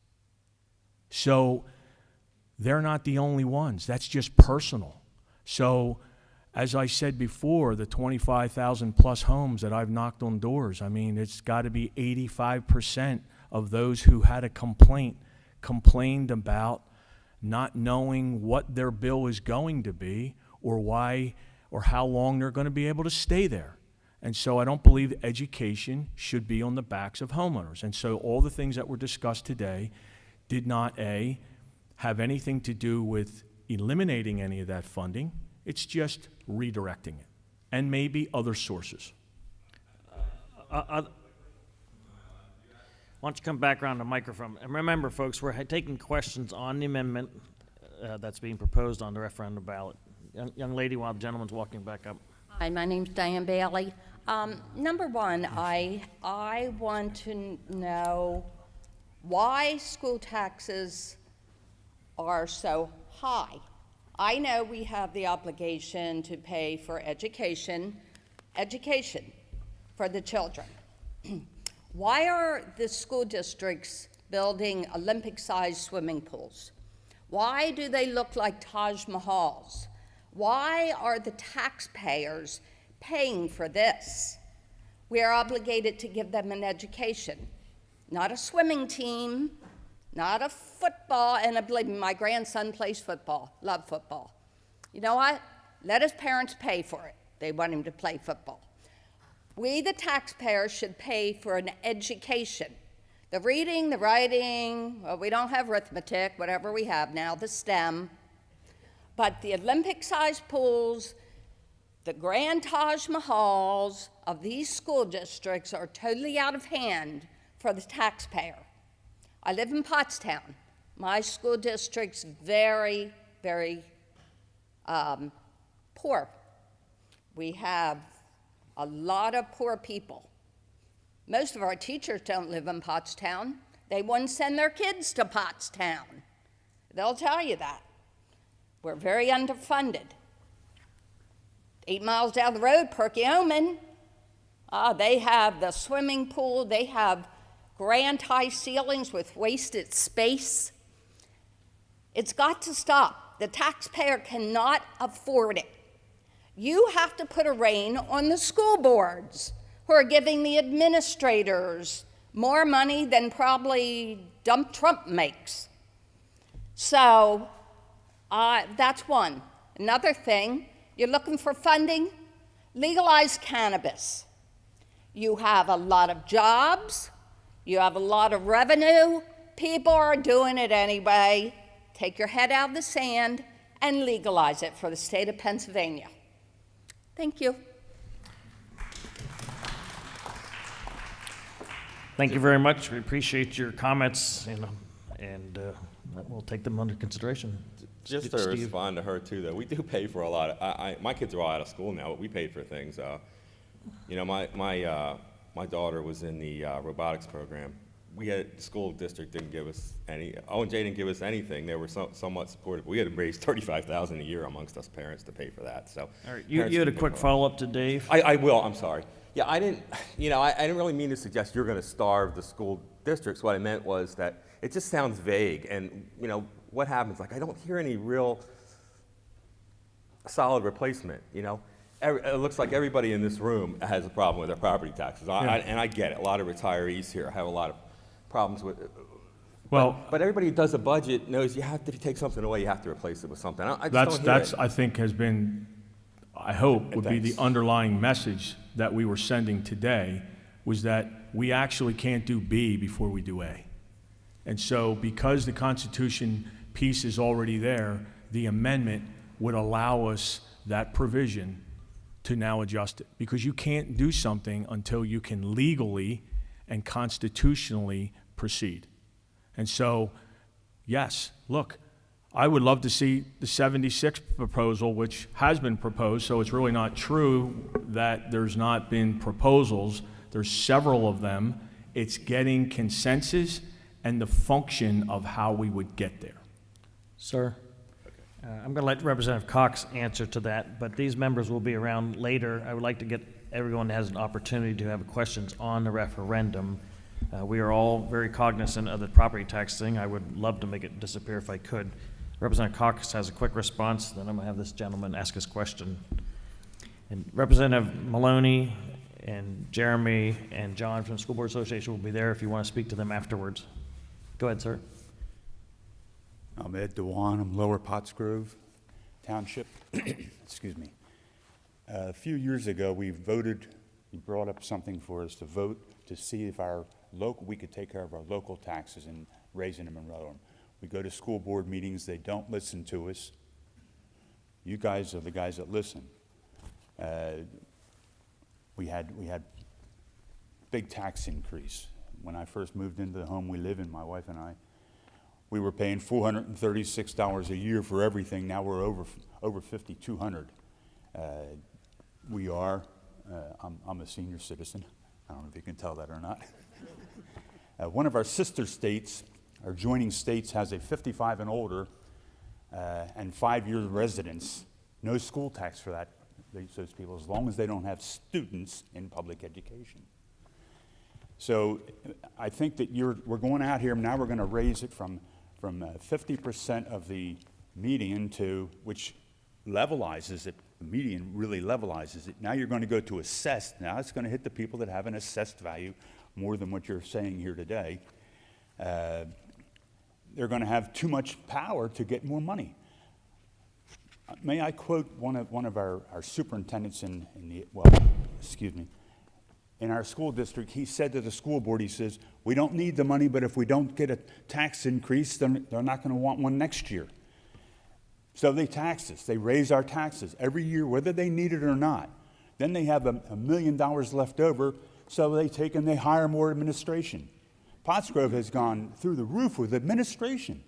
So they're not the only ones. That's just personal. So as I said before, the 25,000 plus homes that I've knocked on doors, I mean, it's got to be 85% of those who had a complaint complained about not knowing what their bill is going to be or why or how long they're going to be able to stay there. And so I don't believe education should be on the backs of homeowners. And so all the things that were discussed today did not, A, have anything to do with eliminating any of that funding. It's just redirecting it, and maybe other sources. Why don't you come back around the microphone? And remember, folks, we're taking questions on the amendment that's being proposed on the referendum ballot. Young lady, while the gentleman's walking back up. Hi, my name's Diane Bailey. Number one, I want to know why school taxes are so high. I know we have the obligation to pay for education for the children. Why are the school districts building Olympic-sized swimming pools? Why do they look like Taj Mahals? Why are the taxpayers paying for this? We are obligated to give them an education, not a swimming team, not a football, and believe me, my grandson plays football, love football. You know what? Let his parents pay for it. They want him to play football. We, the taxpayers, should pay for an education. The reading, the writing, well, we don't have arithmetic, whatever we have now, the STEM. But the Olympic-sized pools, the grand Taj Mahals of these school districts are totally out of hand for the taxpayer. I live in Pottstown. My school district's very, very poor. We have a lot of poor people. Most of our teachers don't live in Pottstown. They wouldn't send their kids to Pottstown. They'll tell you that. We're very underfunded. 8 miles down the road, Perkiomen, they have the swimming pool. They have grand high ceilings with wasted space. It's got to stop. The taxpayer cannot afford it. You have to put a rein on the school boards who are giving the administrators more money than probably dump Trump makes. So that's one. Another thing, you're looking for funding? Legalize cannabis. You have a lot of jobs. You have a lot of revenue. People are doing it anyway. Take your head out of the sand and legalize it for the state of Pennsylvania. Thank you. Thank you very much. We appreciate your comments, and we'll take them under consideration. Just to respond to her too, though, we do pay for a lot of, my kids are all out of school now, but we paid for things. You know, my daughter was in the robotics program. The school district didn't give us any, O&J didn't give us anything. They were somewhat supportive. We had to raise $35,000 a year amongst us parents to pay for that, so. All right, you had a quick follow-up to Dave? I will, I'm sorry. Yeah, I didn't really mean to suggest you're gonna starve the school districts. What I meant was that it just sounds vague, and you know, what happens, like I don't hear any real solid replacement, you know? it looks like everybody in this room has a problem with their property taxes. And I get it. A lot of retirees here have a lot of problems with it. Well, But everybody who does a budget knows if you take something away, you have to replace it with something. I just don't hear that's it. I think has been, I hope, would be the Thanks. underlying message that we were sending today, was that we actually can't do B before we do A. And so because the Constitution piece is already there, the amendment would allow us that provision to now adjust it. Because you can't do something until you can legally and constitutionally proceed. And so, yes, look, I would love to see the 76 proposal, which has been proposed, so it's really not true that there's not been proposals. There's several of them. It's getting consensus and the function of how we would get there. Sir, I'm going to let Representative Cox answer to that, but these members will be around later. I would like to get everyone that has an opportunity to have questions on the referendum. We are all very cognizant of the property tax thing. I would love to make it disappear if I could. Representative Cox has a quick response, then I'm going to have this gentleman ask his question. And Representative Maloney and Jeremy and John from the School Board Association will be there if you want to speak to them afterwards. Go ahead, sir. I'm Ed Dewan. I'm Lower Pottsgrove Township. Excuse me. A few years ago, we brought up something for us to vote to see if we could take care of our local taxes and raising them and lowering them. We go to school board meetings, they don't listen to us. You guys are the guys that listen. We had big tax increase. When I first moved into the home we live in, my wife and I, we were paying $436 a year for everything. Now we're over $5,200. I'm a senior citizen. I don't know if you can tell that or not. One of our sister states, our joining states, has a 55 and older and 5-year residence. No school tax for those people, as long as they don't have students in public education. So I think that we're going out here, now we're going to raise it from 50% of the median to, which levelizes it, the median really levelizes it. Now you're going to go to assessed. Now it's going to hit the people that have an assessed value more than what you're saying here today. They're going to have too much power to get more money. May I quote one of our superintendents in our school district? He said to the school board, he says, we don't need the money, but if we don't get a tax increase, then they're not going to want one next year. So they tax us. They raise our taxes every year, whether they need it or not. Then they have $1 million left over, so they take and they hire more administration. Pottsgrove has gone through the roof with administration,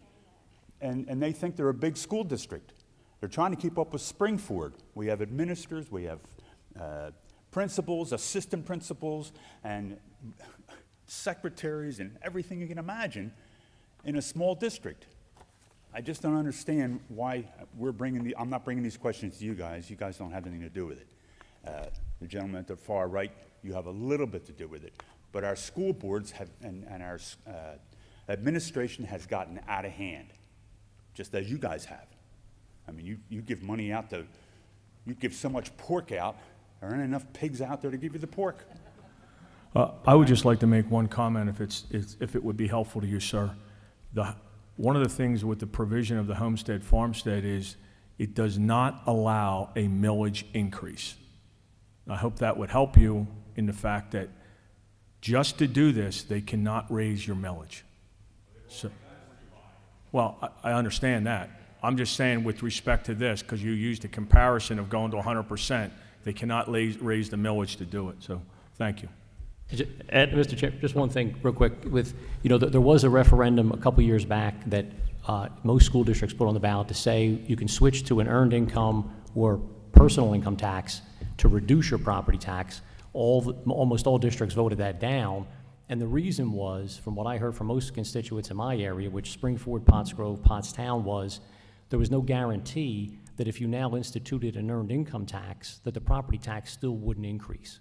and they think they're a big school district. They're trying to keep up with Springford. We have administrators, we have principals, assistant principals, and secretaries, and everything you can imagine in a small district. I just don't understand why I'm not bringing these questions to you guys. You guys don't have anything to do with it. The gentleman at the far right, you have a little bit to do with it. But our school boards and our administration has gotten out of hand, just as you guys have. I mean, you give money out you give so much pork out, there aren't enough pigs out there to give you the pork. I would just like to make one comment, if it would be helpful to you, sir. One of the things with the provision of the homestead farmstead is it does not allow a millage increase. I hope that would help you in the fact that just to do this, they cannot raise your millage. So, well, I understand that. I'm just saying with respect to this, because you used a comparison of going to 100%, they cannot raise the millage to do it. So, thank you. Ed, Mr. Chair, just one thing real quick. There was a referendum a couple years back that most school districts put on the ballot to say you can switch to an earned income or personal income tax to reduce your property tax. Almost all districts voted that down. And the reason was, from what I heard from most constituents in my area, which Springford, Pottsgrove, Pottstown, was there was no guarantee that if you now instituted an earned income tax, that the property tax still wouldn't increase.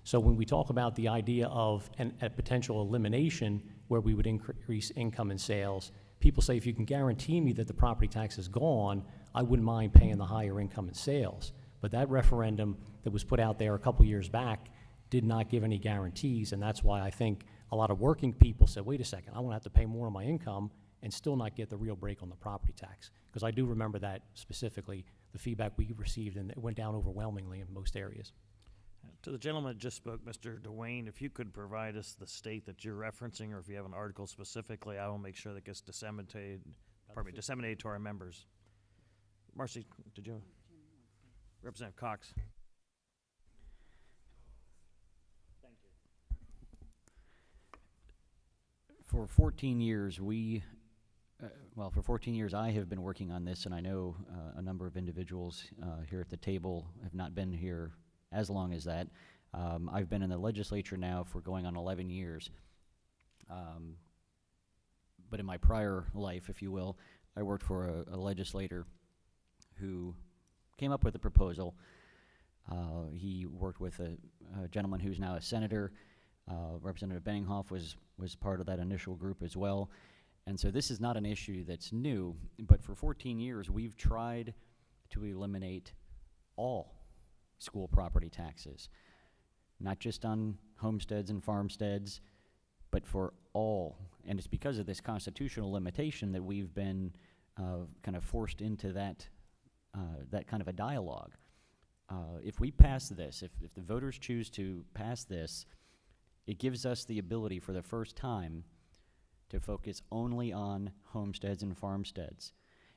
So when we talk about the idea of a potential elimination where we would increase income and sales, people say if you can guarantee me that the property tax is gone, I wouldn't mind paying the higher income and sales. But that referendum that was put out there a couple years back did not give any guarantees, and that's why I think a lot of working people said, wait a second, I want to have to pay more on my income and still not get the real break on the property tax. Because I do remember that specifically, the feedback we received, and it went down overwhelmingly in most areas. To the gentleman that just spoke, Mr. Dwayne, if you could provide us the state that you're referencing, or if you have an article specifically, I will make sure that gets disseminated to our members. Marcy, did you? Representative Cox. Thank you. For 14 years, for 14 years I have been working on this, and I know a number of individuals here at the table have not been here as long as that. I've been in the legislature now for going on 11 years. But in my prior life, if you will, I worked for a legislator who came up with a proposal. He worked with a gentleman who's now a senator. Representative Benninghoff was part of that initial group as well. And so this is not an issue that's new, but for 14 years we've tried to eliminate all school property taxes, not just on homesteads and farmsteads, but for all. And it's because of this constitutional limitation that we've been kind of forced into that kind of a dialogue. If we pass this, if the voters choose to pass this, it gives us the ability for the first time to focus only on homesteads and farmsteads.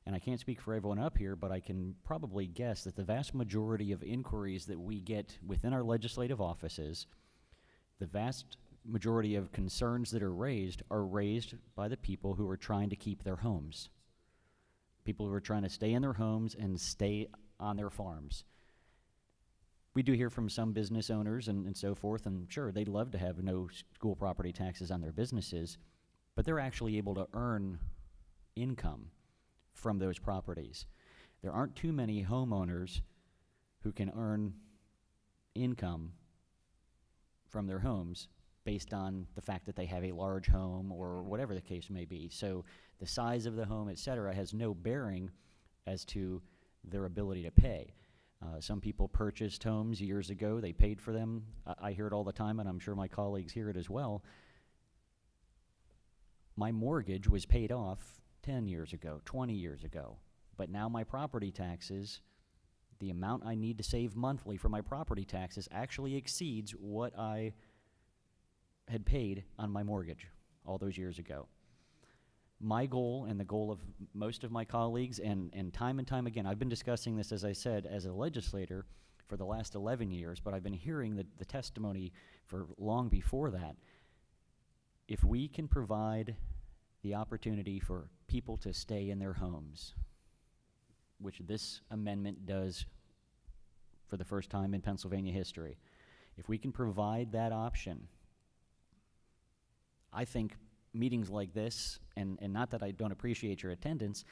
And I can't speak for everyone up here, but I can probably guess that the vast majority of inquiries that we get within our legislative offices, the vast majority of concerns that are raised by the people who are trying to keep their homes. People who are trying to stay in their homes and stay on their farms. We do hear from some business owners and so forth, and sure, they'd love to have no school property taxes on their businesses, but they're actually able to earn income from those properties. There aren't too many homeowners who can earn income from their homes based on the fact that they have a large home or whatever the case may be. So the size of the home, et cetera, has no bearing as to their ability to pay. Some people purchased homes years ago, they paid for them. I hear it all the time, and I'm sure my colleagues hear it as well. My mortgage was paid off 10 years ago, 20 years ago, but now my property taxes, the amount I need to save monthly for my property taxes actually exceeds what I had paid on my mortgage all those years ago. My goal, and the goal of most of my colleagues, and time again, I've been discussing this, as I said, as a legislator for the last 11 years, but I've been hearing the testimony for long before that. If we can provide the opportunity for people to stay in their homes, which this amendment does for the first time in Pennsylvania history, if we can provide that option, I think meetings like this, and not that I don't appreciate your attendance,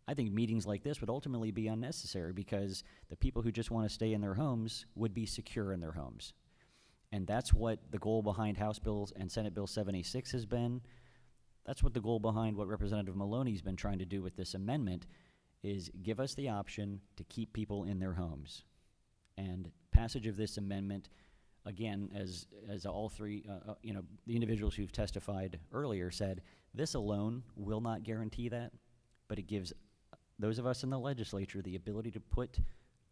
I think meetings like this would ultimately be unnecessary because the people who just want to stay in their homes would be secure in their homes. And that's what the goal behind House Bills and Senate Bill 76 has been. That's what the goal behind what Representative Maloney's been trying to do with this amendment is give us the option to keep people in their homes. And passage of this amendment, again, as all three, the individuals who've testified earlier said, this alone will not guarantee that, but it gives those of us in the legislature the ability to put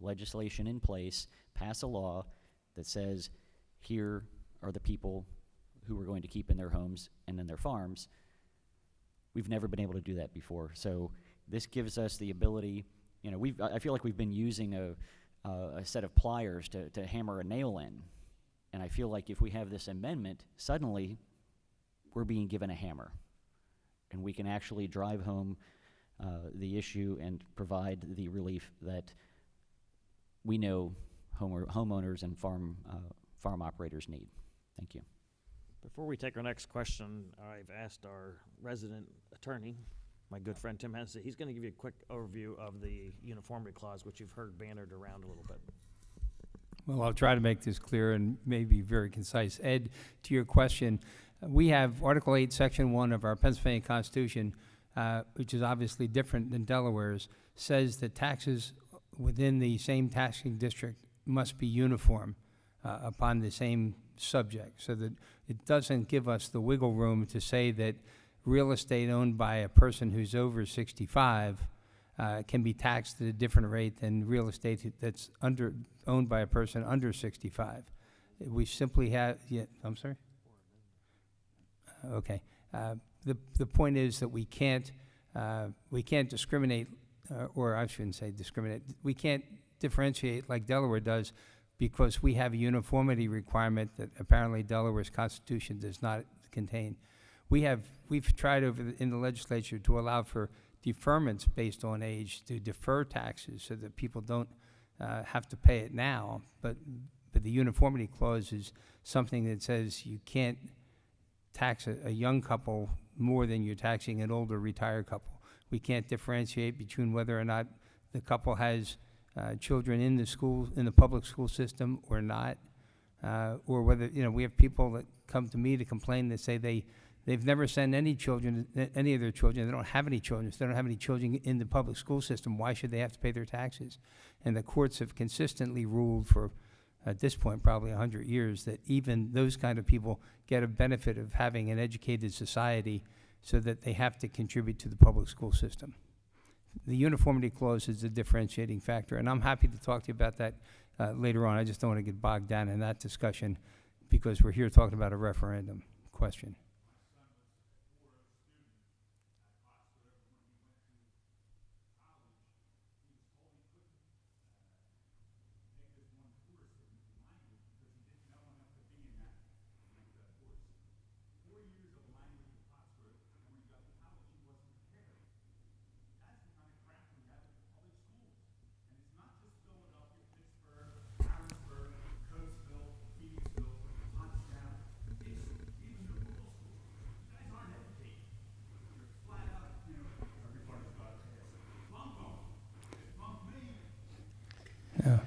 legislation in place, pass a law that says, here are the people who we're going to keep in their homes and in their farms. We've never been able to do that before. So this gives us the ability, I feel like we've been using a set of pliers to hammer a nail in. And I feel like if we have this amendment, suddenly we're being given a hammer. And we can actually drive home the issue and provide the relief that we know homeowners and farm operators need. Thank you. Before we take our next question, I've asked our resident attorney, my good friend Tim Hennessy, he's going to give you a quick overview of the uniformity clause, which you've heard bannered around a little bit. Well, I'll try to make this clear and maybe very concise. Ed, to your question, we have Article 8, Section 1 of our Pennsylvania Constitution, which is obviously different than Delaware's, says that taxes within the same taxing district must be uniform upon the same subject, so that it doesn't give us the wiggle room to say that real estate owned by a person who's over 65 can be taxed at a different rate than real estate that's owned by a person under 65. We simply have, yeah, I'm sorry? Okay. The point is that we can't discriminate, or I shouldn't say discriminate, we can't differentiate like Delaware does, because we have a uniformity requirement that apparently Delaware's constitution does not contain. We've tried in the legislature to allow for deferments based on age, to defer taxes so that people don't have to pay it now, but the uniformity clause is something that says you can't tax a young couple more than you're taxing an older retired couple. We can't differentiate between whether or not the couple has children in the public school system or not, or whether, we have people that come to me to complain that say they've never sent any of their children, they don't have any children, so they don't have any children in the public school system, why should they have to pay their taxes? And the courts have consistently ruled for, at this point, probably 100 years, that even those kind of people get a benefit of having an educated society so that they have to contribute to the public school system. The uniformity clause is a differentiating factor, and I'm happy to talk to you about that later on. I just don't want to get bogged down in that discussion because we're here talking about a referendum question. Yeah.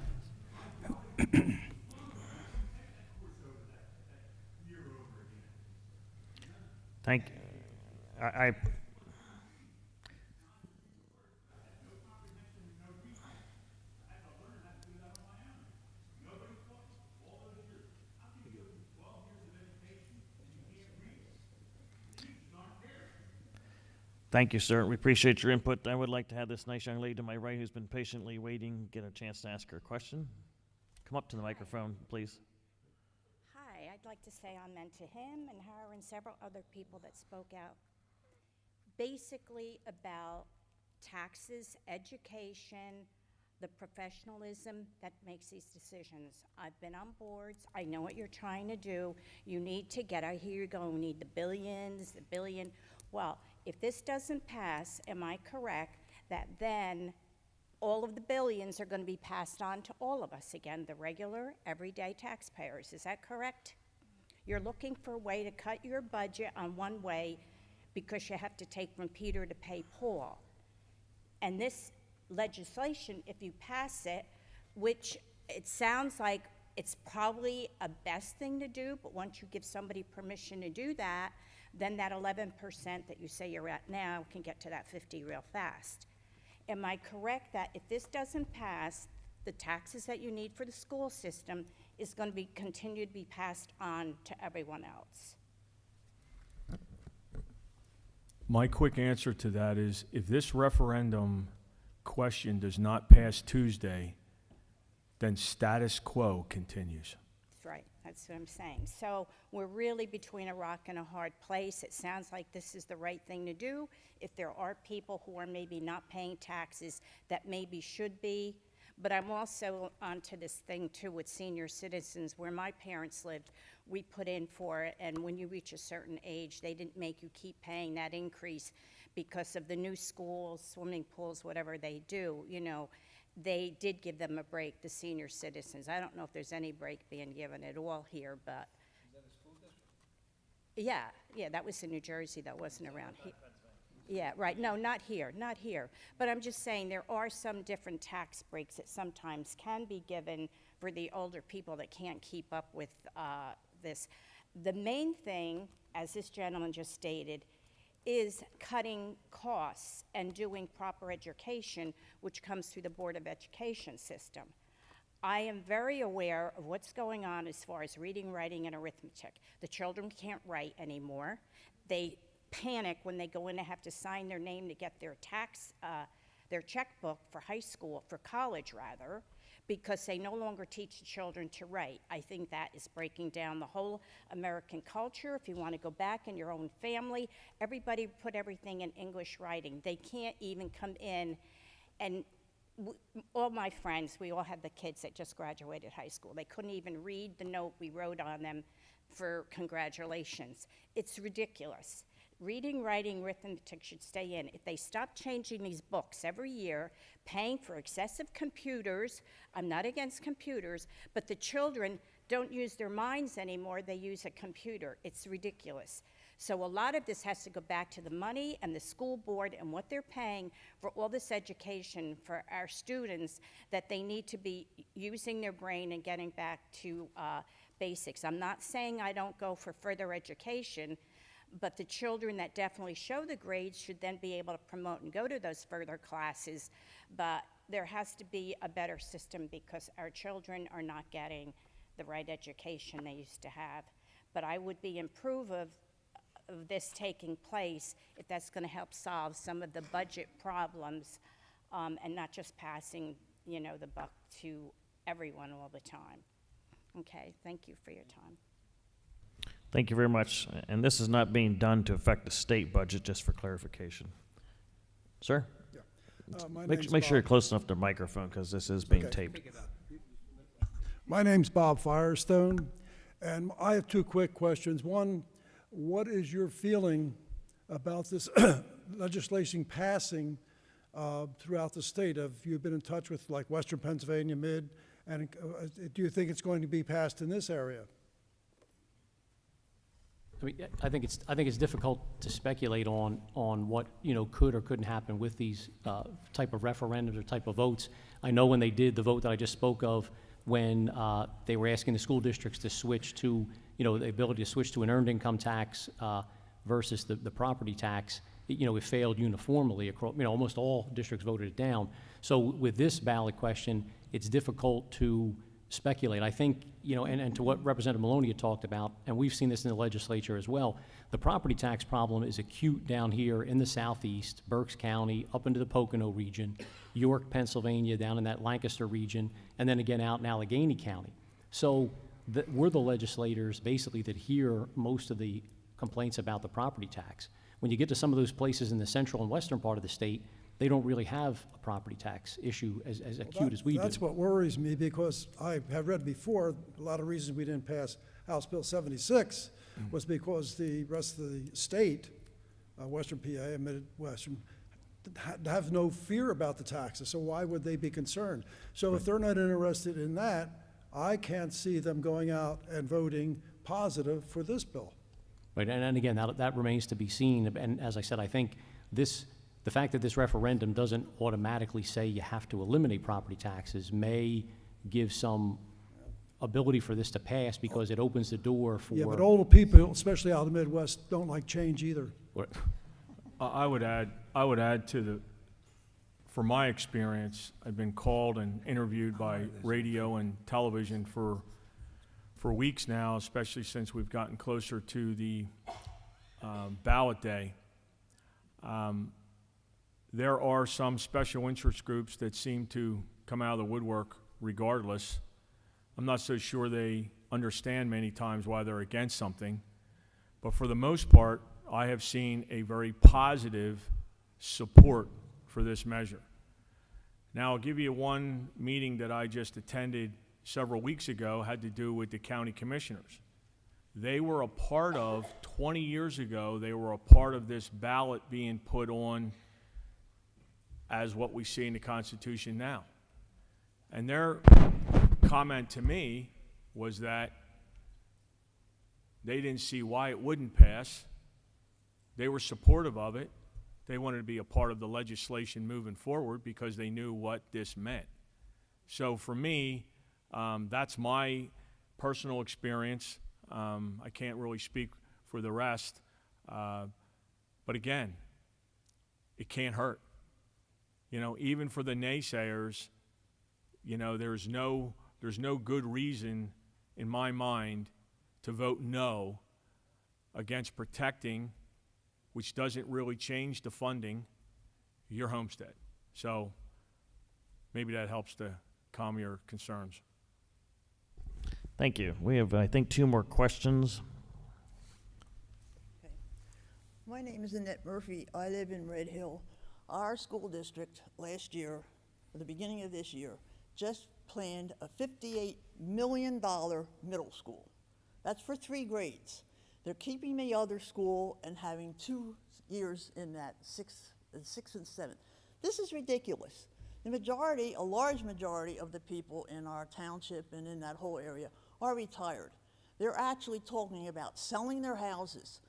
Thank, I thank you, sir. We appreciate your input. I would like to have this nice young lady to my right who's been patiently waiting get a chance to ask her a question. Come up to the microphone, please. Hi, I'd like to say amen to him and her and several other people that spoke out. Basically about taxes, education, the professionalism that makes these decisions. I've been on boards. I know what you're trying to do. You need to get, I hear you going, we need the billions, the billion. Well, if this doesn't pass, am I correct that then all of the billions are going to be passed on to all of us again, the regular, everyday taxpayers? Is that correct? You're looking for a way to cut your budget on one way because you have to take from Peter to pay Paul. And this legislation, if you pass it, which it sounds like it's probably a best thing to do, but once you give somebody permission to do that, then that 11% that you say you're at now can get to that 50 real fast. Am I correct that if this doesn't pass, the taxes that you need for the school system is going to be continue to be passed on to everyone else? My quick answer to that is if this referendum question does not pass Tuesday, then status quo continues. That's right. That's what I'm saying. So we're really between a rock and a hard place. It sounds like this is the right thing to do. If there are people who are maybe not paying taxes that maybe should be, but I'm also onto this thing too with senior citizens. Where my parents lived, we put in for it, and when you reach a certain age, they didn't make you keep paying that increase because of the new schools, swimming pools, whatever they do, they did give them a break, the senior citizens. I don't know if there's any break being given at all here, but. Is that a school district? Yeah, that was in New Jersey, that wasn't around here. Yeah, right, no, not here. But I'm just saying there are some different tax breaks that sometimes can be given for the older people that can't keep up with this. The main thing, as this gentleman just stated, is cutting costs and doing proper education, which comes through the Board of Education system. I am very aware of what's going on as far as reading, writing, and arithmetic. The children can't write anymore. They panic when they go in and have to sign their name to get their their checkbook for high school, for college rather, because they no longer teach the children to write. I think that is breaking down the whole American culture. If you want to go back in your own family, everybody put everything in English writing. They can't even come in and all my friends, we all had the kids that just graduated high school. They couldn't even read the note we wrote on them for congratulations. It's ridiculous. Reading, writing, arithmetic should stay in. If they stop changing these books every year, paying for excessive computers, I'm not against computers, but the children don't use their minds anymore, they use a computer. It's ridiculous. So a lot of this has to go back to the money and the school board and what they're paying for all this education for our students, that they need to be using their brain and getting back to basics. I'm not saying I don't go for further education, but the children that definitely show the grades should then be able to promote and go to those further classes. But there has to be a better system because our children are not getting the right education they used to have. But I would be in proof of this taking place if that's going to help solve some of the budget problems and not just passing, you know, the buck to everyone all the time. Okay, thank you for your time. Thank you very much. And this is not being done to affect the state budget, just for clarification. Sir? Yeah. Make sure you're close enough to the microphone because this is being taped. My name's Bob Firestone, and I have two quick questions. One, what is your feeling about this legislation passing throughout the state? Have you been in touch with like Western Pennsylvania, Mid, and do you think it's going to be passed in this area? I mean, I think it's difficult to speculate on what, you know, could or couldn't happen with these type of referendums or type of votes. I know when they did the vote that I just spoke of, when they were asking the school districts to switch to, you know, the ability to switch to an earned income tax versus the property tax, you know, it failed uniformly across, you know, almost all districts voted it down. So with this ballot question, it's difficult to speculate. I think, you know, and to what Representative Maloney had talked about, and we've seen this in the legislature as well, the property tax problem is acute down here in the southeast, Berks County, up into the Pocono region, York, Pennsylvania, down in that Lancaster region, and then again out in Allegheny County. So we're the legislators basically that hear most of the complaints about the property tax. When you get to some of those places in the central and western part of the state, they don't really have a property tax issue as acute as we do. That's what worries me, because I have read before, a lot of reasons we didn't pass House Bill 76 was because the rest of the state, Western PA and Midwestern, have no fear about the taxes, so why would they be concerned? So if they're not interested in that, I can't see them going out and voting positive for this bill. Right, and again, that remains to be seen, and as I said, I think the fact that this referendum doesn't automatically say you have to eliminate property taxes may give some ability for this to pass because it opens the door for... Yeah, but older people, especially out of the Midwest, don't like change either. I would add to from my experience, I've been called and interviewed by radio and television for weeks now, especially since we've gotten closer to the ballot day. There are some special interest groups that seem to come out of the woodwork regardless. I'm not so sure they understand many times why they're against something, but for the most part, I have seen a very positive support for this measure. Now, I'll give you one meeting that I just attended several weeks ago, had to do with the county commissioners. They were a part of, 20 years ago, they were a part of this ballot being put on as what we see in the Constitution now. And their comment to me was that they didn't see why it wouldn't pass. They were supportive of it. They wanted to be a part of the legislation moving forward because they knew what this meant. So for me, that's my personal experience. I can't really speak for the rest. But again, it can't hurt. You know, even for the naysayers, you know, there's no good reason in my mind to vote no against protecting, which doesn't really change the funding, your homestead. So maybe that helps to calm your concerns. Thank you. We have, I think, 2 more questions. My name is Annette Murphy. I live in Red Hill. Our school district last year, at the beginning of this year, just planned a $58 million middle school. That's for 3 grades. They're keeping the other school and having 2 years in that, 6 and 7. This is ridiculous. The majority, a large majority of the people in our township and in that whole area are retired. They're actually talking about selling their houses.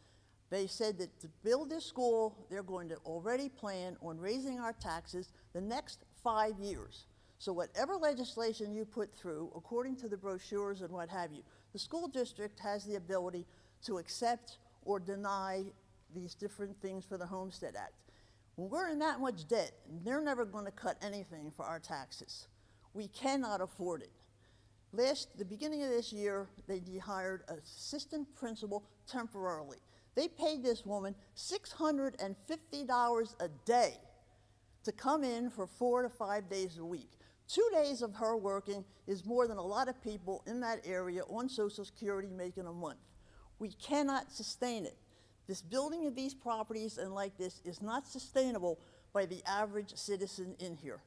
They said that to build this school, they're going to already plan on raising our taxes the next 5 years. So whatever legislation you put through, according to the brochures and what have you, the school district has the ability to accept or deny these different things for the Homestead Act. When we're in that much debt, they're never going to cut anything for our taxes. We cannot afford it. The beginning of this year, they hired an assistant principal temporarily. They paid this woman $650 a day to come in for 4 to 5 days a week. 2 days of her working is more than a lot of people in that area on Social Security making a month. We cannot sustain it. This building of these properties and like this is not sustainable by the average citizen in here.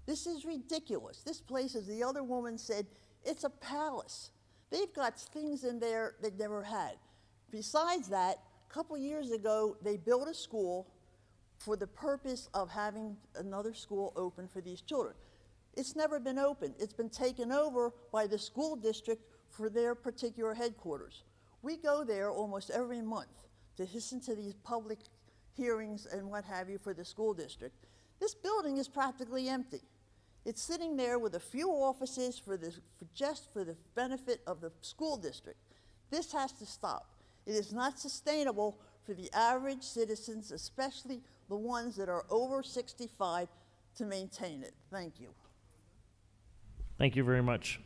This is ridiculous. This place, as the other woman said, it's a palace. They've got things in there they've never had. Besides that, a couple years ago, they built a school for the purpose of having another school open for these children. It's never been open. It's been taken over by the school district for their particular headquarters. We go there almost every month to listen to these public hearings and what have you for the school district. This building is practically empty. It's sitting there with a few offices just for the benefit of the school district. This has to stop. It is not sustainable for the average citizens, especially the ones that are over 65, to maintain it. Thank you. Thank you very much.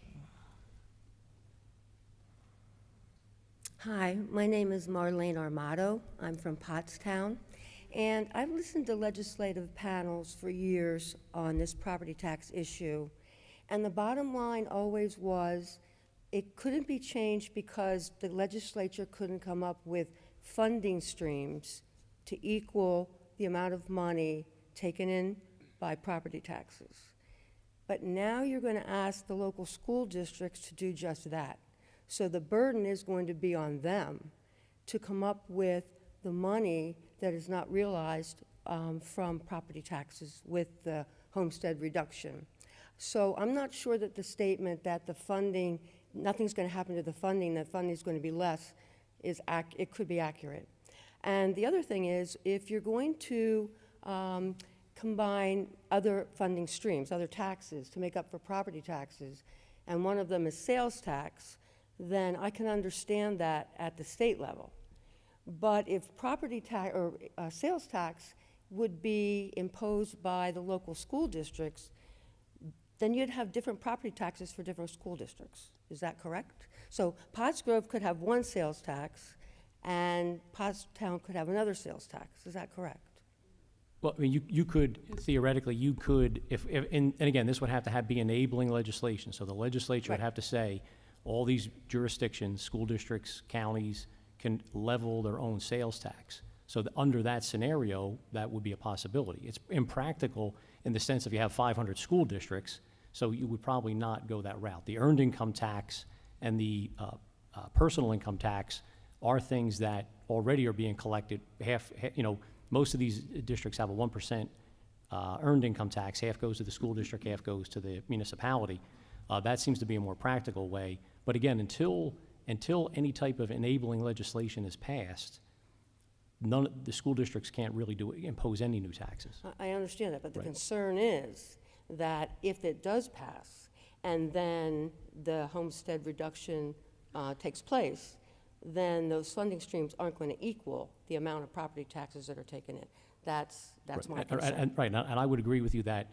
Hi, my name is Marlene Armato. I'm from Pottstown, and I've listened to legislative panels for years on this property tax issue, and the bottom line always was it couldn't be changed because the legislature couldn't come up with funding streams to equal the amount of money taken in by property taxes. But now you're going to ask the local school districts to do just that. So the burden is going to be on them to come up with the money that is not realized from property taxes with the homestead reduction. So I'm not sure that the statement that the funding, nothing's going to happen to the funding, that funding is going to be less, it could be accurate. And the other thing is, if you're going to combine other funding streams, other taxes to make up for property taxes, and one of them is sales tax, then I can understand that at the state level. But if property tax or sales tax would be imposed by the local school districts, then you'd have different property taxes for different school districts. Is that correct? So Pottsgrove could have one sales tax, and Pottstown could have another sales tax. Is that correct? Well, I mean, you could, theoretically, you could, and again, this would have to be enabling legislation. So the legislature would have to say, all these jurisdictions, school districts, counties, can level their own sales tax. So under that scenario, that would be a possibility. It's impractical in the sense if you have 500 school districts, so you would probably not go that route. The earned income tax and the personal income tax are things that already are being collected. Most of these districts have a 1% earned income tax. Half goes to the school district, half goes to the municipality. That seems to be a more practical way. But again, until any type of enabling legislation is passed, the school districts can't really impose any new taxes. I understand that, but the concern is that if it does pass and then the homestead reduction takes place, then those funding streams aren't going to equal the amount of property taxes that are taken in. That's my concern. Right, and I would agree with you that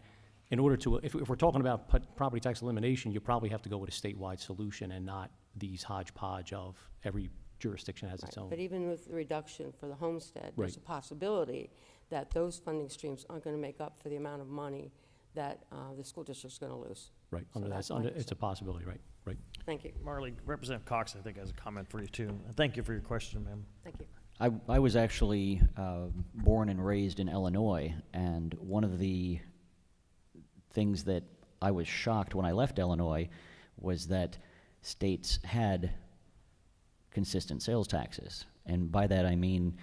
in order to, if we're talking about property tax elimination, you probably have to go with a statewide solution and not these hodgepodge of every jurisdiction has its Right. own. But even with the reduction for the homestead, there's Right. a possibility that those funding streams aren't going to make up for the amount of money that the school district's going to lose. Right, So that's my it's a concern. possibility, right, right. Thank you. Marley, Representative Cox, I think, has a comment for you, too. And thank you for your question, ma'am. Thank you. I was actually born and raised in Illinois, and one of the things that I was shocked when I left Illinois was that states had consistent sales taxes. And by that I mean,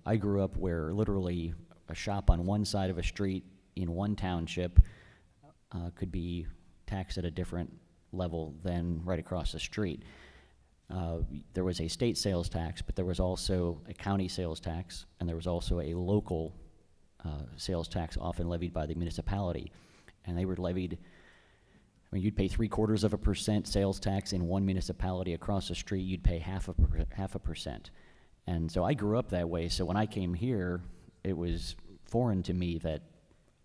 I grew up where literally a shop on one side of a street in one township could be taxed at a different level than right across the street. There was a state sales tax, but there was also a county sales tax, and there was also a local sales tax often levied by the municipality. And they were levied, I mean, you'd pay 0.75% sales tax in one municipality. Across the street, you'd pay half a percent. And so I grew up that way, so when I came here, it was foreign to me that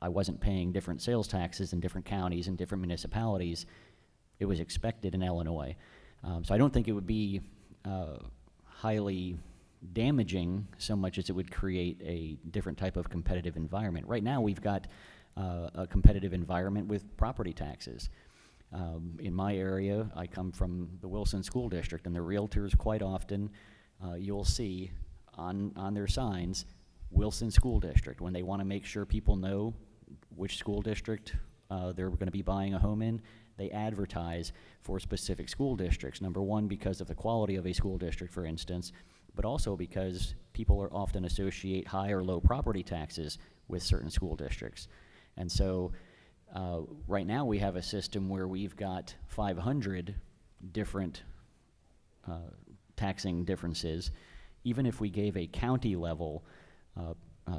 I wasn't paying different sales taxes in different counties and different municipalities. It was expected in Illinois. So I don't think it would be highly damaging so much as it would create a different type of competitive environment. Right now, we've got a competitive environment with property taxes. In my area, I come from the Wilson School District, and the realtors quite often, you'll see on their signs, Wilson School District. When they want to make sure people know which school district they're going to be buying a home in, they advertise for specific school districts. Number one, because of the quality of a school district, for instance, but also because people are often associate high or low property taxes with certain school districts. And so right now we have a system where we've got 500 different taxing differences. Even if we gave a county level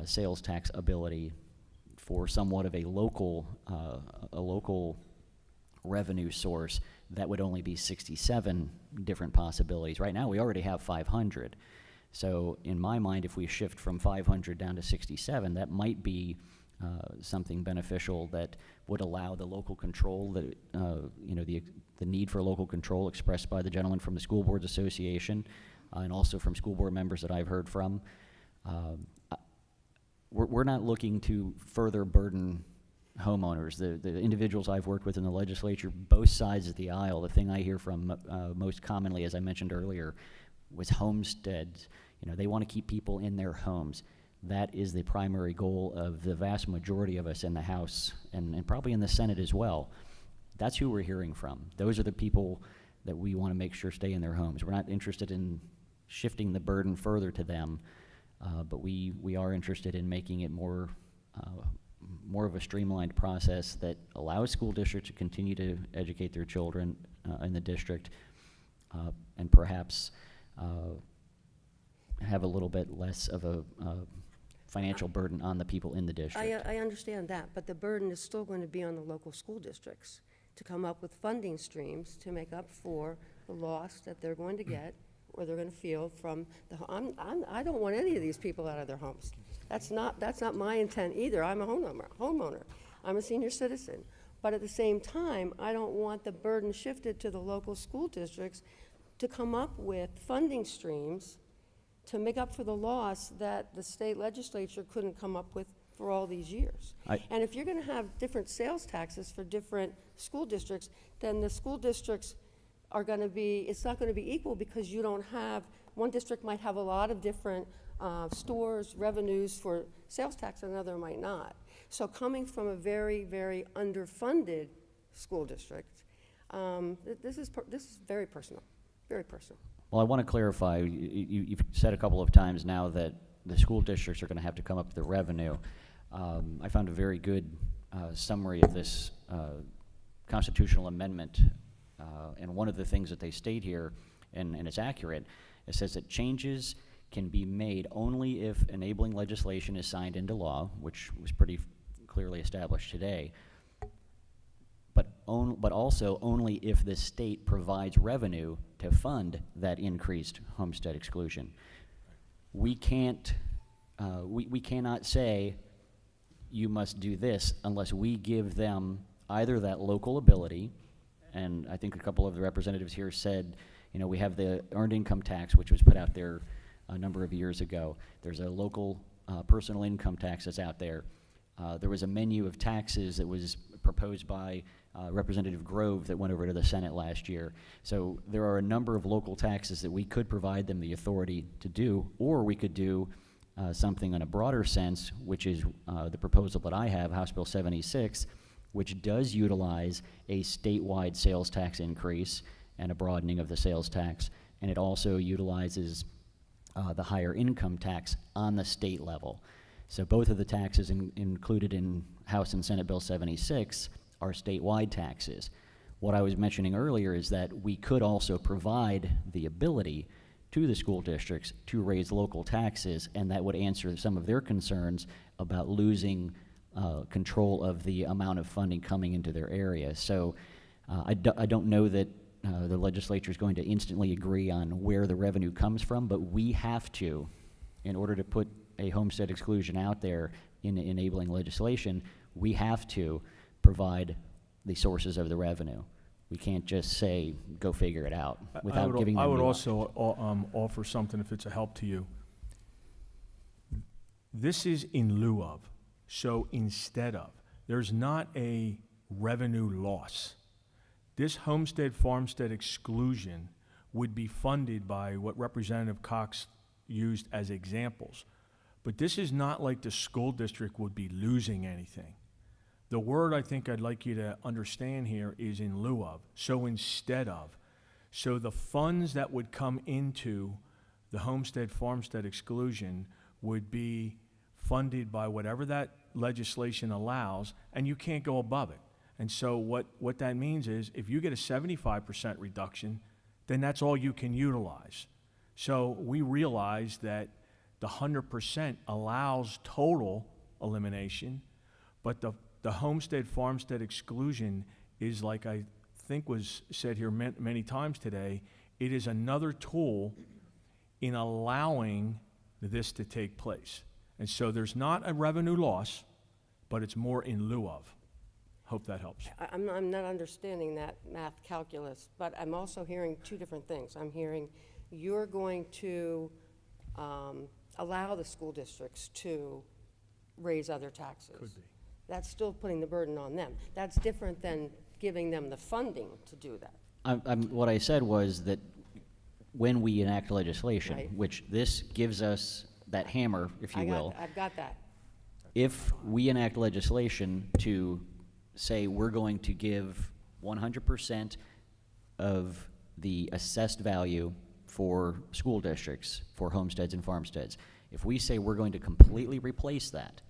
sales tax ability for somewhat of a local revenue source, that would only be 67 different possibilities. Right now, we already have 500. So in my mind, if we shift from 500 down to 67, that might be something beneficial that would allow the local control, that the need for local control expressed by the gentleman from the School Boards Association, and also from school board members that I've heard from. We're not looking to further burden homeowners. The individuals I've worked with in the legislature, both sides of the aisle, the thing I hear from most commonly, as I mentioned earlier, was homesteads. They want to keep people in their homes. That is the primary goal of the vast majority of us in the House and probably in the Senate as well. That's who we're hearing from. Those are the people that we want to make sure stay in their homes. We're not interested in shifting the burden further to them, but we are interested in making it more of a streamlined process that allows school districts to continue to educate their children in the district, and perhaps have a little bit less of a financial burden on the people in the district. I understand that, but the burden is still going to be on the local school districts to come up with funding streams to make up for the loss that they're going to get or they're going to feel from the, I don't want any of these people out of their homes. That's not my intent either. I'm a homeowner. I'm a senior citizen. But at the same time, I don't want the burden shifted to the local school districts to come up with funding streams to make up for the loss that the state legislature couldn't come up with for all these years. And if you're going to have different sales taxes for different school districts, then the school districts are going to be, it's not going to be equal because you don't have, one district might have a lot of different stores, revenues for sales tax, and another might not. So coming from a very, very underfunded school district, this is very personal, very personal. Well, I want to clarify, you've said a couple of times now that the school districts are going to have to come up with the revenue. I found a very good summary of this constitutional amendment, and one of the things that they state here, and it's accurate, it says that changes can be made only if enabling legislation is signed into law, which was pretty clearly established today. But but also only if the state provides revenue to fund that increased homestead exclusion. We can't, we cannot say you must do this unless we give them either that local ability, and I think a couple of the representatives here said, you know, we have the earned income tax, which was put out there a number of years ago. There's a local personal income tax that's out there. There was a menu of taxes that was proposed by Representative Grove that went over to the Senate last year. So there are a number of local taxes that we could provide them the authority to do, or we could do something in a broader sense, which is the proposal that I have, House Bill 76, which does utilize a statewide sales tax increase and a broadening of the sales tax, and it also utilizes the higher income tax on the state level. So both of the taxes included in House and Senate Bill 76 are statewide taxes. What I was mentioning earlier is that we could also provide the ability to the school districts to raise local taxes, and that would answer some of their concerns about losing control of the amount of funding coming into their area. So I don't know that the legislature is going to instantly agree on where the revenue comes from, but we have to, in order to put a homestead exclusion out there in enabling legislation, we have to provide the sources of the revenue. We can't just say, go figure it out, without giving them I would new also offer something if it's a help to you. This is in lieu of, so instead of. There's not a revenue loss. This homestead farmstead exclusion would be funded by what Representative Cox used as examples. But this is not like the school district would be losing anything. The word I think I'd like you to understand here is in lieu of, so instead of. So the funds that would come into the homestead farmstead exclusion would be funded by whatever that legislation allows, and you can't go above it. And so what that means is if you get a 75% reduction, then that's all you can utilize. So we realize that the 100% allows total elimination, but the homestead farmstead exclusion is, like I think was said here many times today, it is another tool in allowing this to take place. And so there's not a revenue loss, but it's more in lieu of. Hope that helps. I'm not understanding that math calculus, but I'm also hearing two different things. I'm hearing you're going to allow the school districts to raise other taxes. Could be. That's still putting the burden on them. That's different than giving them the funding to do that. what I said was that when we enact legislation, Right. which this gives us that hammer, if you will, I've got that. if we enact legislation to say we're going to give 100% of the assessed value for school districts, for homesteads and farmsteads, if we say we're going to completely replace that,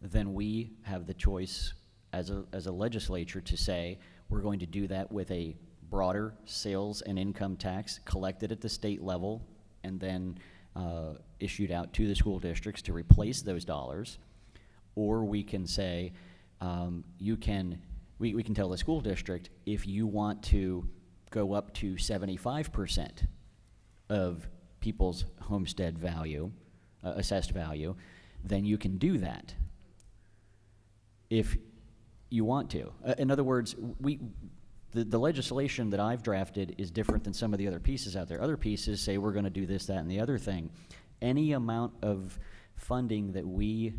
then we have the choice as a legislature to say we're going to do that with a broader sales and income tax collected at the state level and then issued out to the school districts to replace those dollars. Or we can say, we can tell the school district, if you want to go up to 75% of people's homestead value, assessed value, then you can do that if you want to. In other words, the legislation that I've drafted is different than some of the other pieces out there. Other pieces say we're going to do this, that, and the other thing. Any amount of funding that we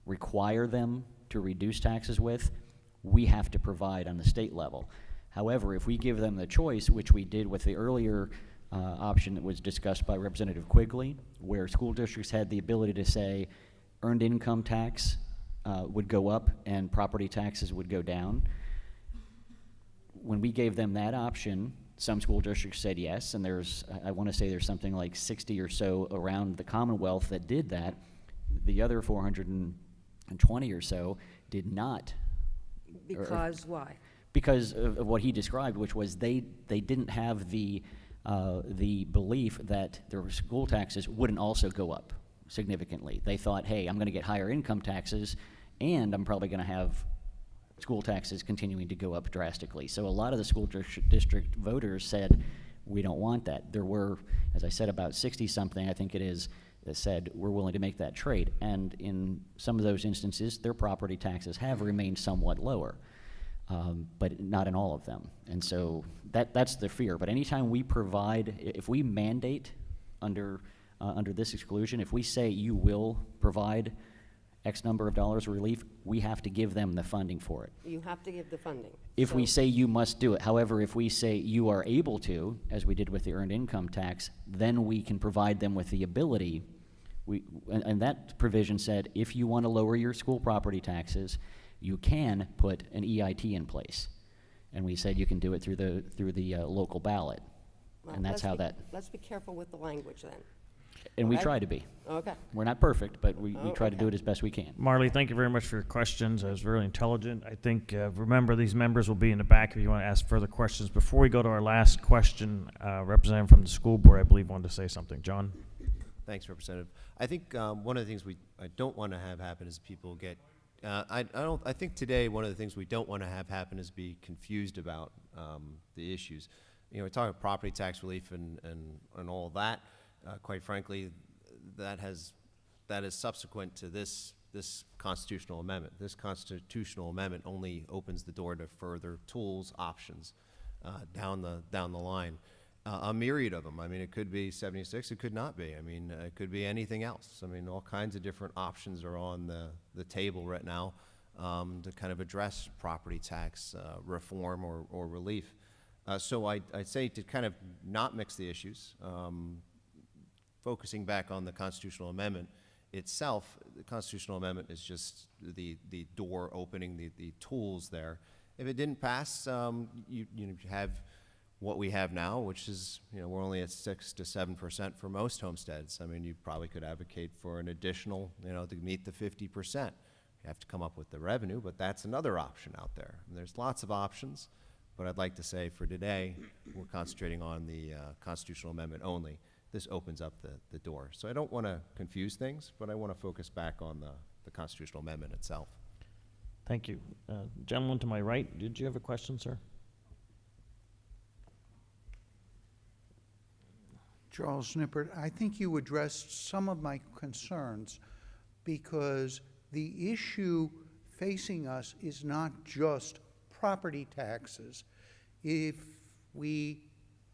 require them to reduce taxes with, we have to provide on the state level. However, if we give them the choice, which we did with the earlier option that was discussed by Representative Quigley, where school districts had the ability to say earned income tax would go up and property taxes would go down. When we gave them that option, some school districts said yes, and I want to say there's something like 60 or so around the Commonwealth that did that. The other 420 or so did not. Because why? Because of what he described, which was they didn't have the belief that their school taxes wouldn't also go up significantly. They thought, hey, I'm going to get higher income taxes, and I'm probably going to have school taxes continuing to go up drastically. So a lot of the school district voters said, we don't want that. There were, as I said, about 60-something, I think it is, that said we're willing to make that trade. And in some of those instances, their property taxes have remained somewhat lower, but not in all of them. And so that's the fear. But anytime we provide, if we mandate under this exclusion, if we say you will provide X number of dollars of relief, we have to give them the funding for it. You have to give the funding. If we So- say you must do it, however, if we say you are able to, as we did with the earned income tax, then we can provide them with the ability. And that provision said, if you want to lower your school property taxes, you can put an EIT in place. And we said you can do it through the local ballot. Well, And that's how that, Let's be careful with the language then. and we Okay. try to be. Okay. We're not perfect, but we Oh, try to do okay. it as best we can. Marley, thank you very much for your questions. It was really intelligent. I think, remember, these members will be in the back if you want to ask further questions. Before we go to our last question, representative from the school board, I believe, wanted to say something. John? Thanks, Representative. I think one of the things I don't want to have happen is people get. I think today one of the things we don't want to have happen is be confused about the issues. You know, we talk about property tax relief and all that. Quite frankly, that is subsequent to this constitutional amendment. This constitutional amendment only opens the door to further tools, options down the line. A myriad of them. I mean, it could be 76, it could not be. I mean, it could be anything else. I mean, all kinds of different options are on the table right now to kind of address property tax reform or relief. So I'd say to kind of not mix the issues, focusing back on the constitutional amendment itself. The constitutional amendment is just the door opening, the tools there. If it didn't pass, you have what we have now, which is, we're only at 6 to 7% for most homesteads. I mean, you probably could advocate for an additional, to meet the 50%. You have to come up with the revenue, but that's another option out there. And there's lots of options, but I'd like to say for today, we're concentrating on the constitutional amendment only. This opens up the door. So I don't want to confuse things, but I want to focus back on the constitutional amendment itself. Thank you. Gentleman to my right, did you have a question, sir? Charles Snippert, I think you addressed some of my concerns because the issue facing us is not just property taxes. If we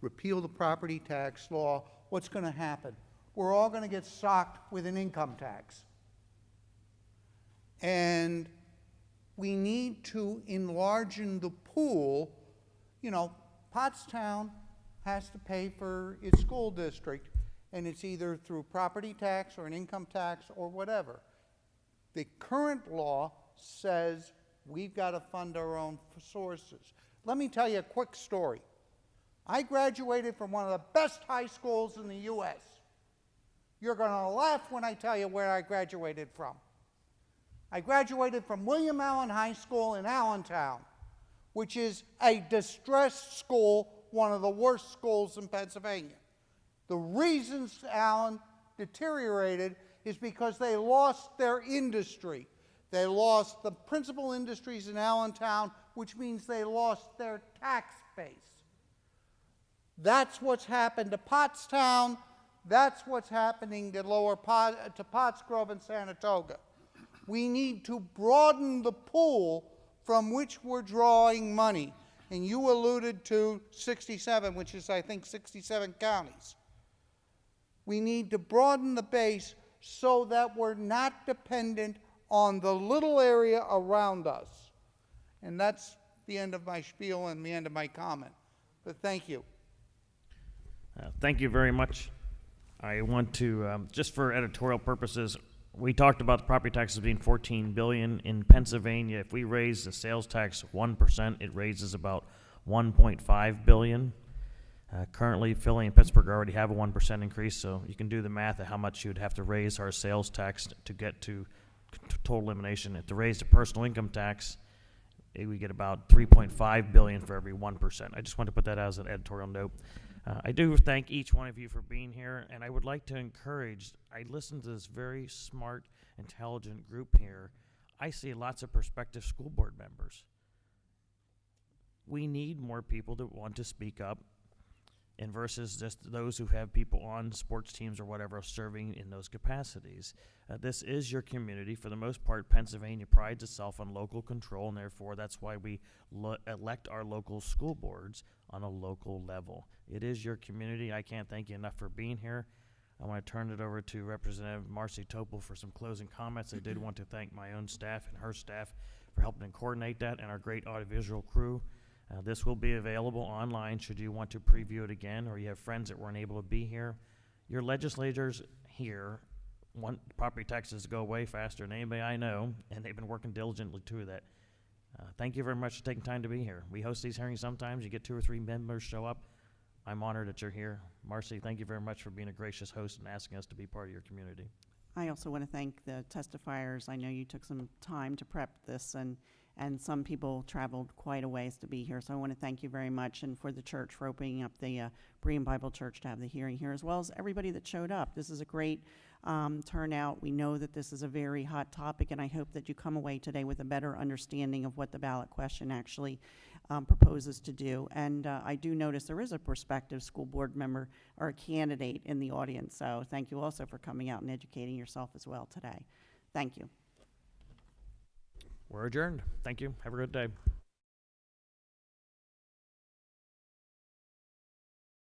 repeal the property tax law, what's going to happen? We're all going to get socked with an income tax. And we need to enlarge the pool. Pottstown has to pay for its school district, and it's either through property tax or an income tax or whatever. The current law says we've got to fund our own sources. Let me tell you a quick story. I graduated from one of the best high schools in the U.S. You're going to laugh when I tell you where I graduated from. I graduated from William Allen High School in Allentown, which is a distressed school, one of the worst schools in Pennsylvania. The reasons Allen deteriorated is because they lost their industry. They lost the principal industries in Allentown, which means they lost their tax base. That's what's happened to Pottstown. That's what's happening to to Pottsgrove and Saratoga. We need to broaden the pool from which we're drawing money. And you alluded to 67, which is, I think, 67 counties. We need to broaden the base so that we're not dependent on the little area around us. And that's the end of my spiel and the end of my comment. But thank you. Thank you very much. I want to, just for editorial purposes, we talked about the property taxes being $14 billion in Pennsylvania. If we raise the sales tax 1%, it raises about $1.5 billion. Currently, Philly and Pittsburgh already have a 1% increase, so you can do the math of how much you'd have to raise our sales tax to get to total elimination. If to raise the personal income tax, we get about $3.5 billion for every 1%. I just want to put that as an editorial note. I do thank each one of you for being here, and I would like to encourage, I listened to this very smart, intelligent group here. I see lots of prospective school board members. we need more people that want to speak up, and versus just those who have people on sports teams or whatever serving in those capacities. This is your community. For the most part, Pennsylvania prides itself on local control, and therefore that's why we elect our local school boards on a local level. It is your community. I can't thank you enough for being here. I want to turn it over to Representative Marcy Topol for some closing comments. I did want to thank my own staff and her staff for helping to coordinate that, and our great audiovisual crew. This will be available online should you want to preview it again, or you have friends that weren't able to be here. Your legislators here want property taxes to go way faster than anybody I know, and they've been working diligently to that. Thank you very much for taking time to be here. We host these hearings sometimes. You get 2 or 3 members show up. I'm honored that you're here. Marcy, thank you very much for being a gracious host and asking us to be part of your community. I also want to thank the testifiers. I know you took some time to prep this, and some people traveled quite a ways to be here. So I want to thank you very much, and for the church for opening up the Berean Bible Church to have the hearing here, as well as everybody that showed up. This is a great turnout. We know that this is a very hot topic, and I hope that you come away today with a better understanding of what the ballot question actually proposes to do. And I do notice there is a prospective school board member or a candidate in the audience. So thank you also for coming out and educating yourself as well today. Thank you. We're adjourned. Thank you. Have a good day.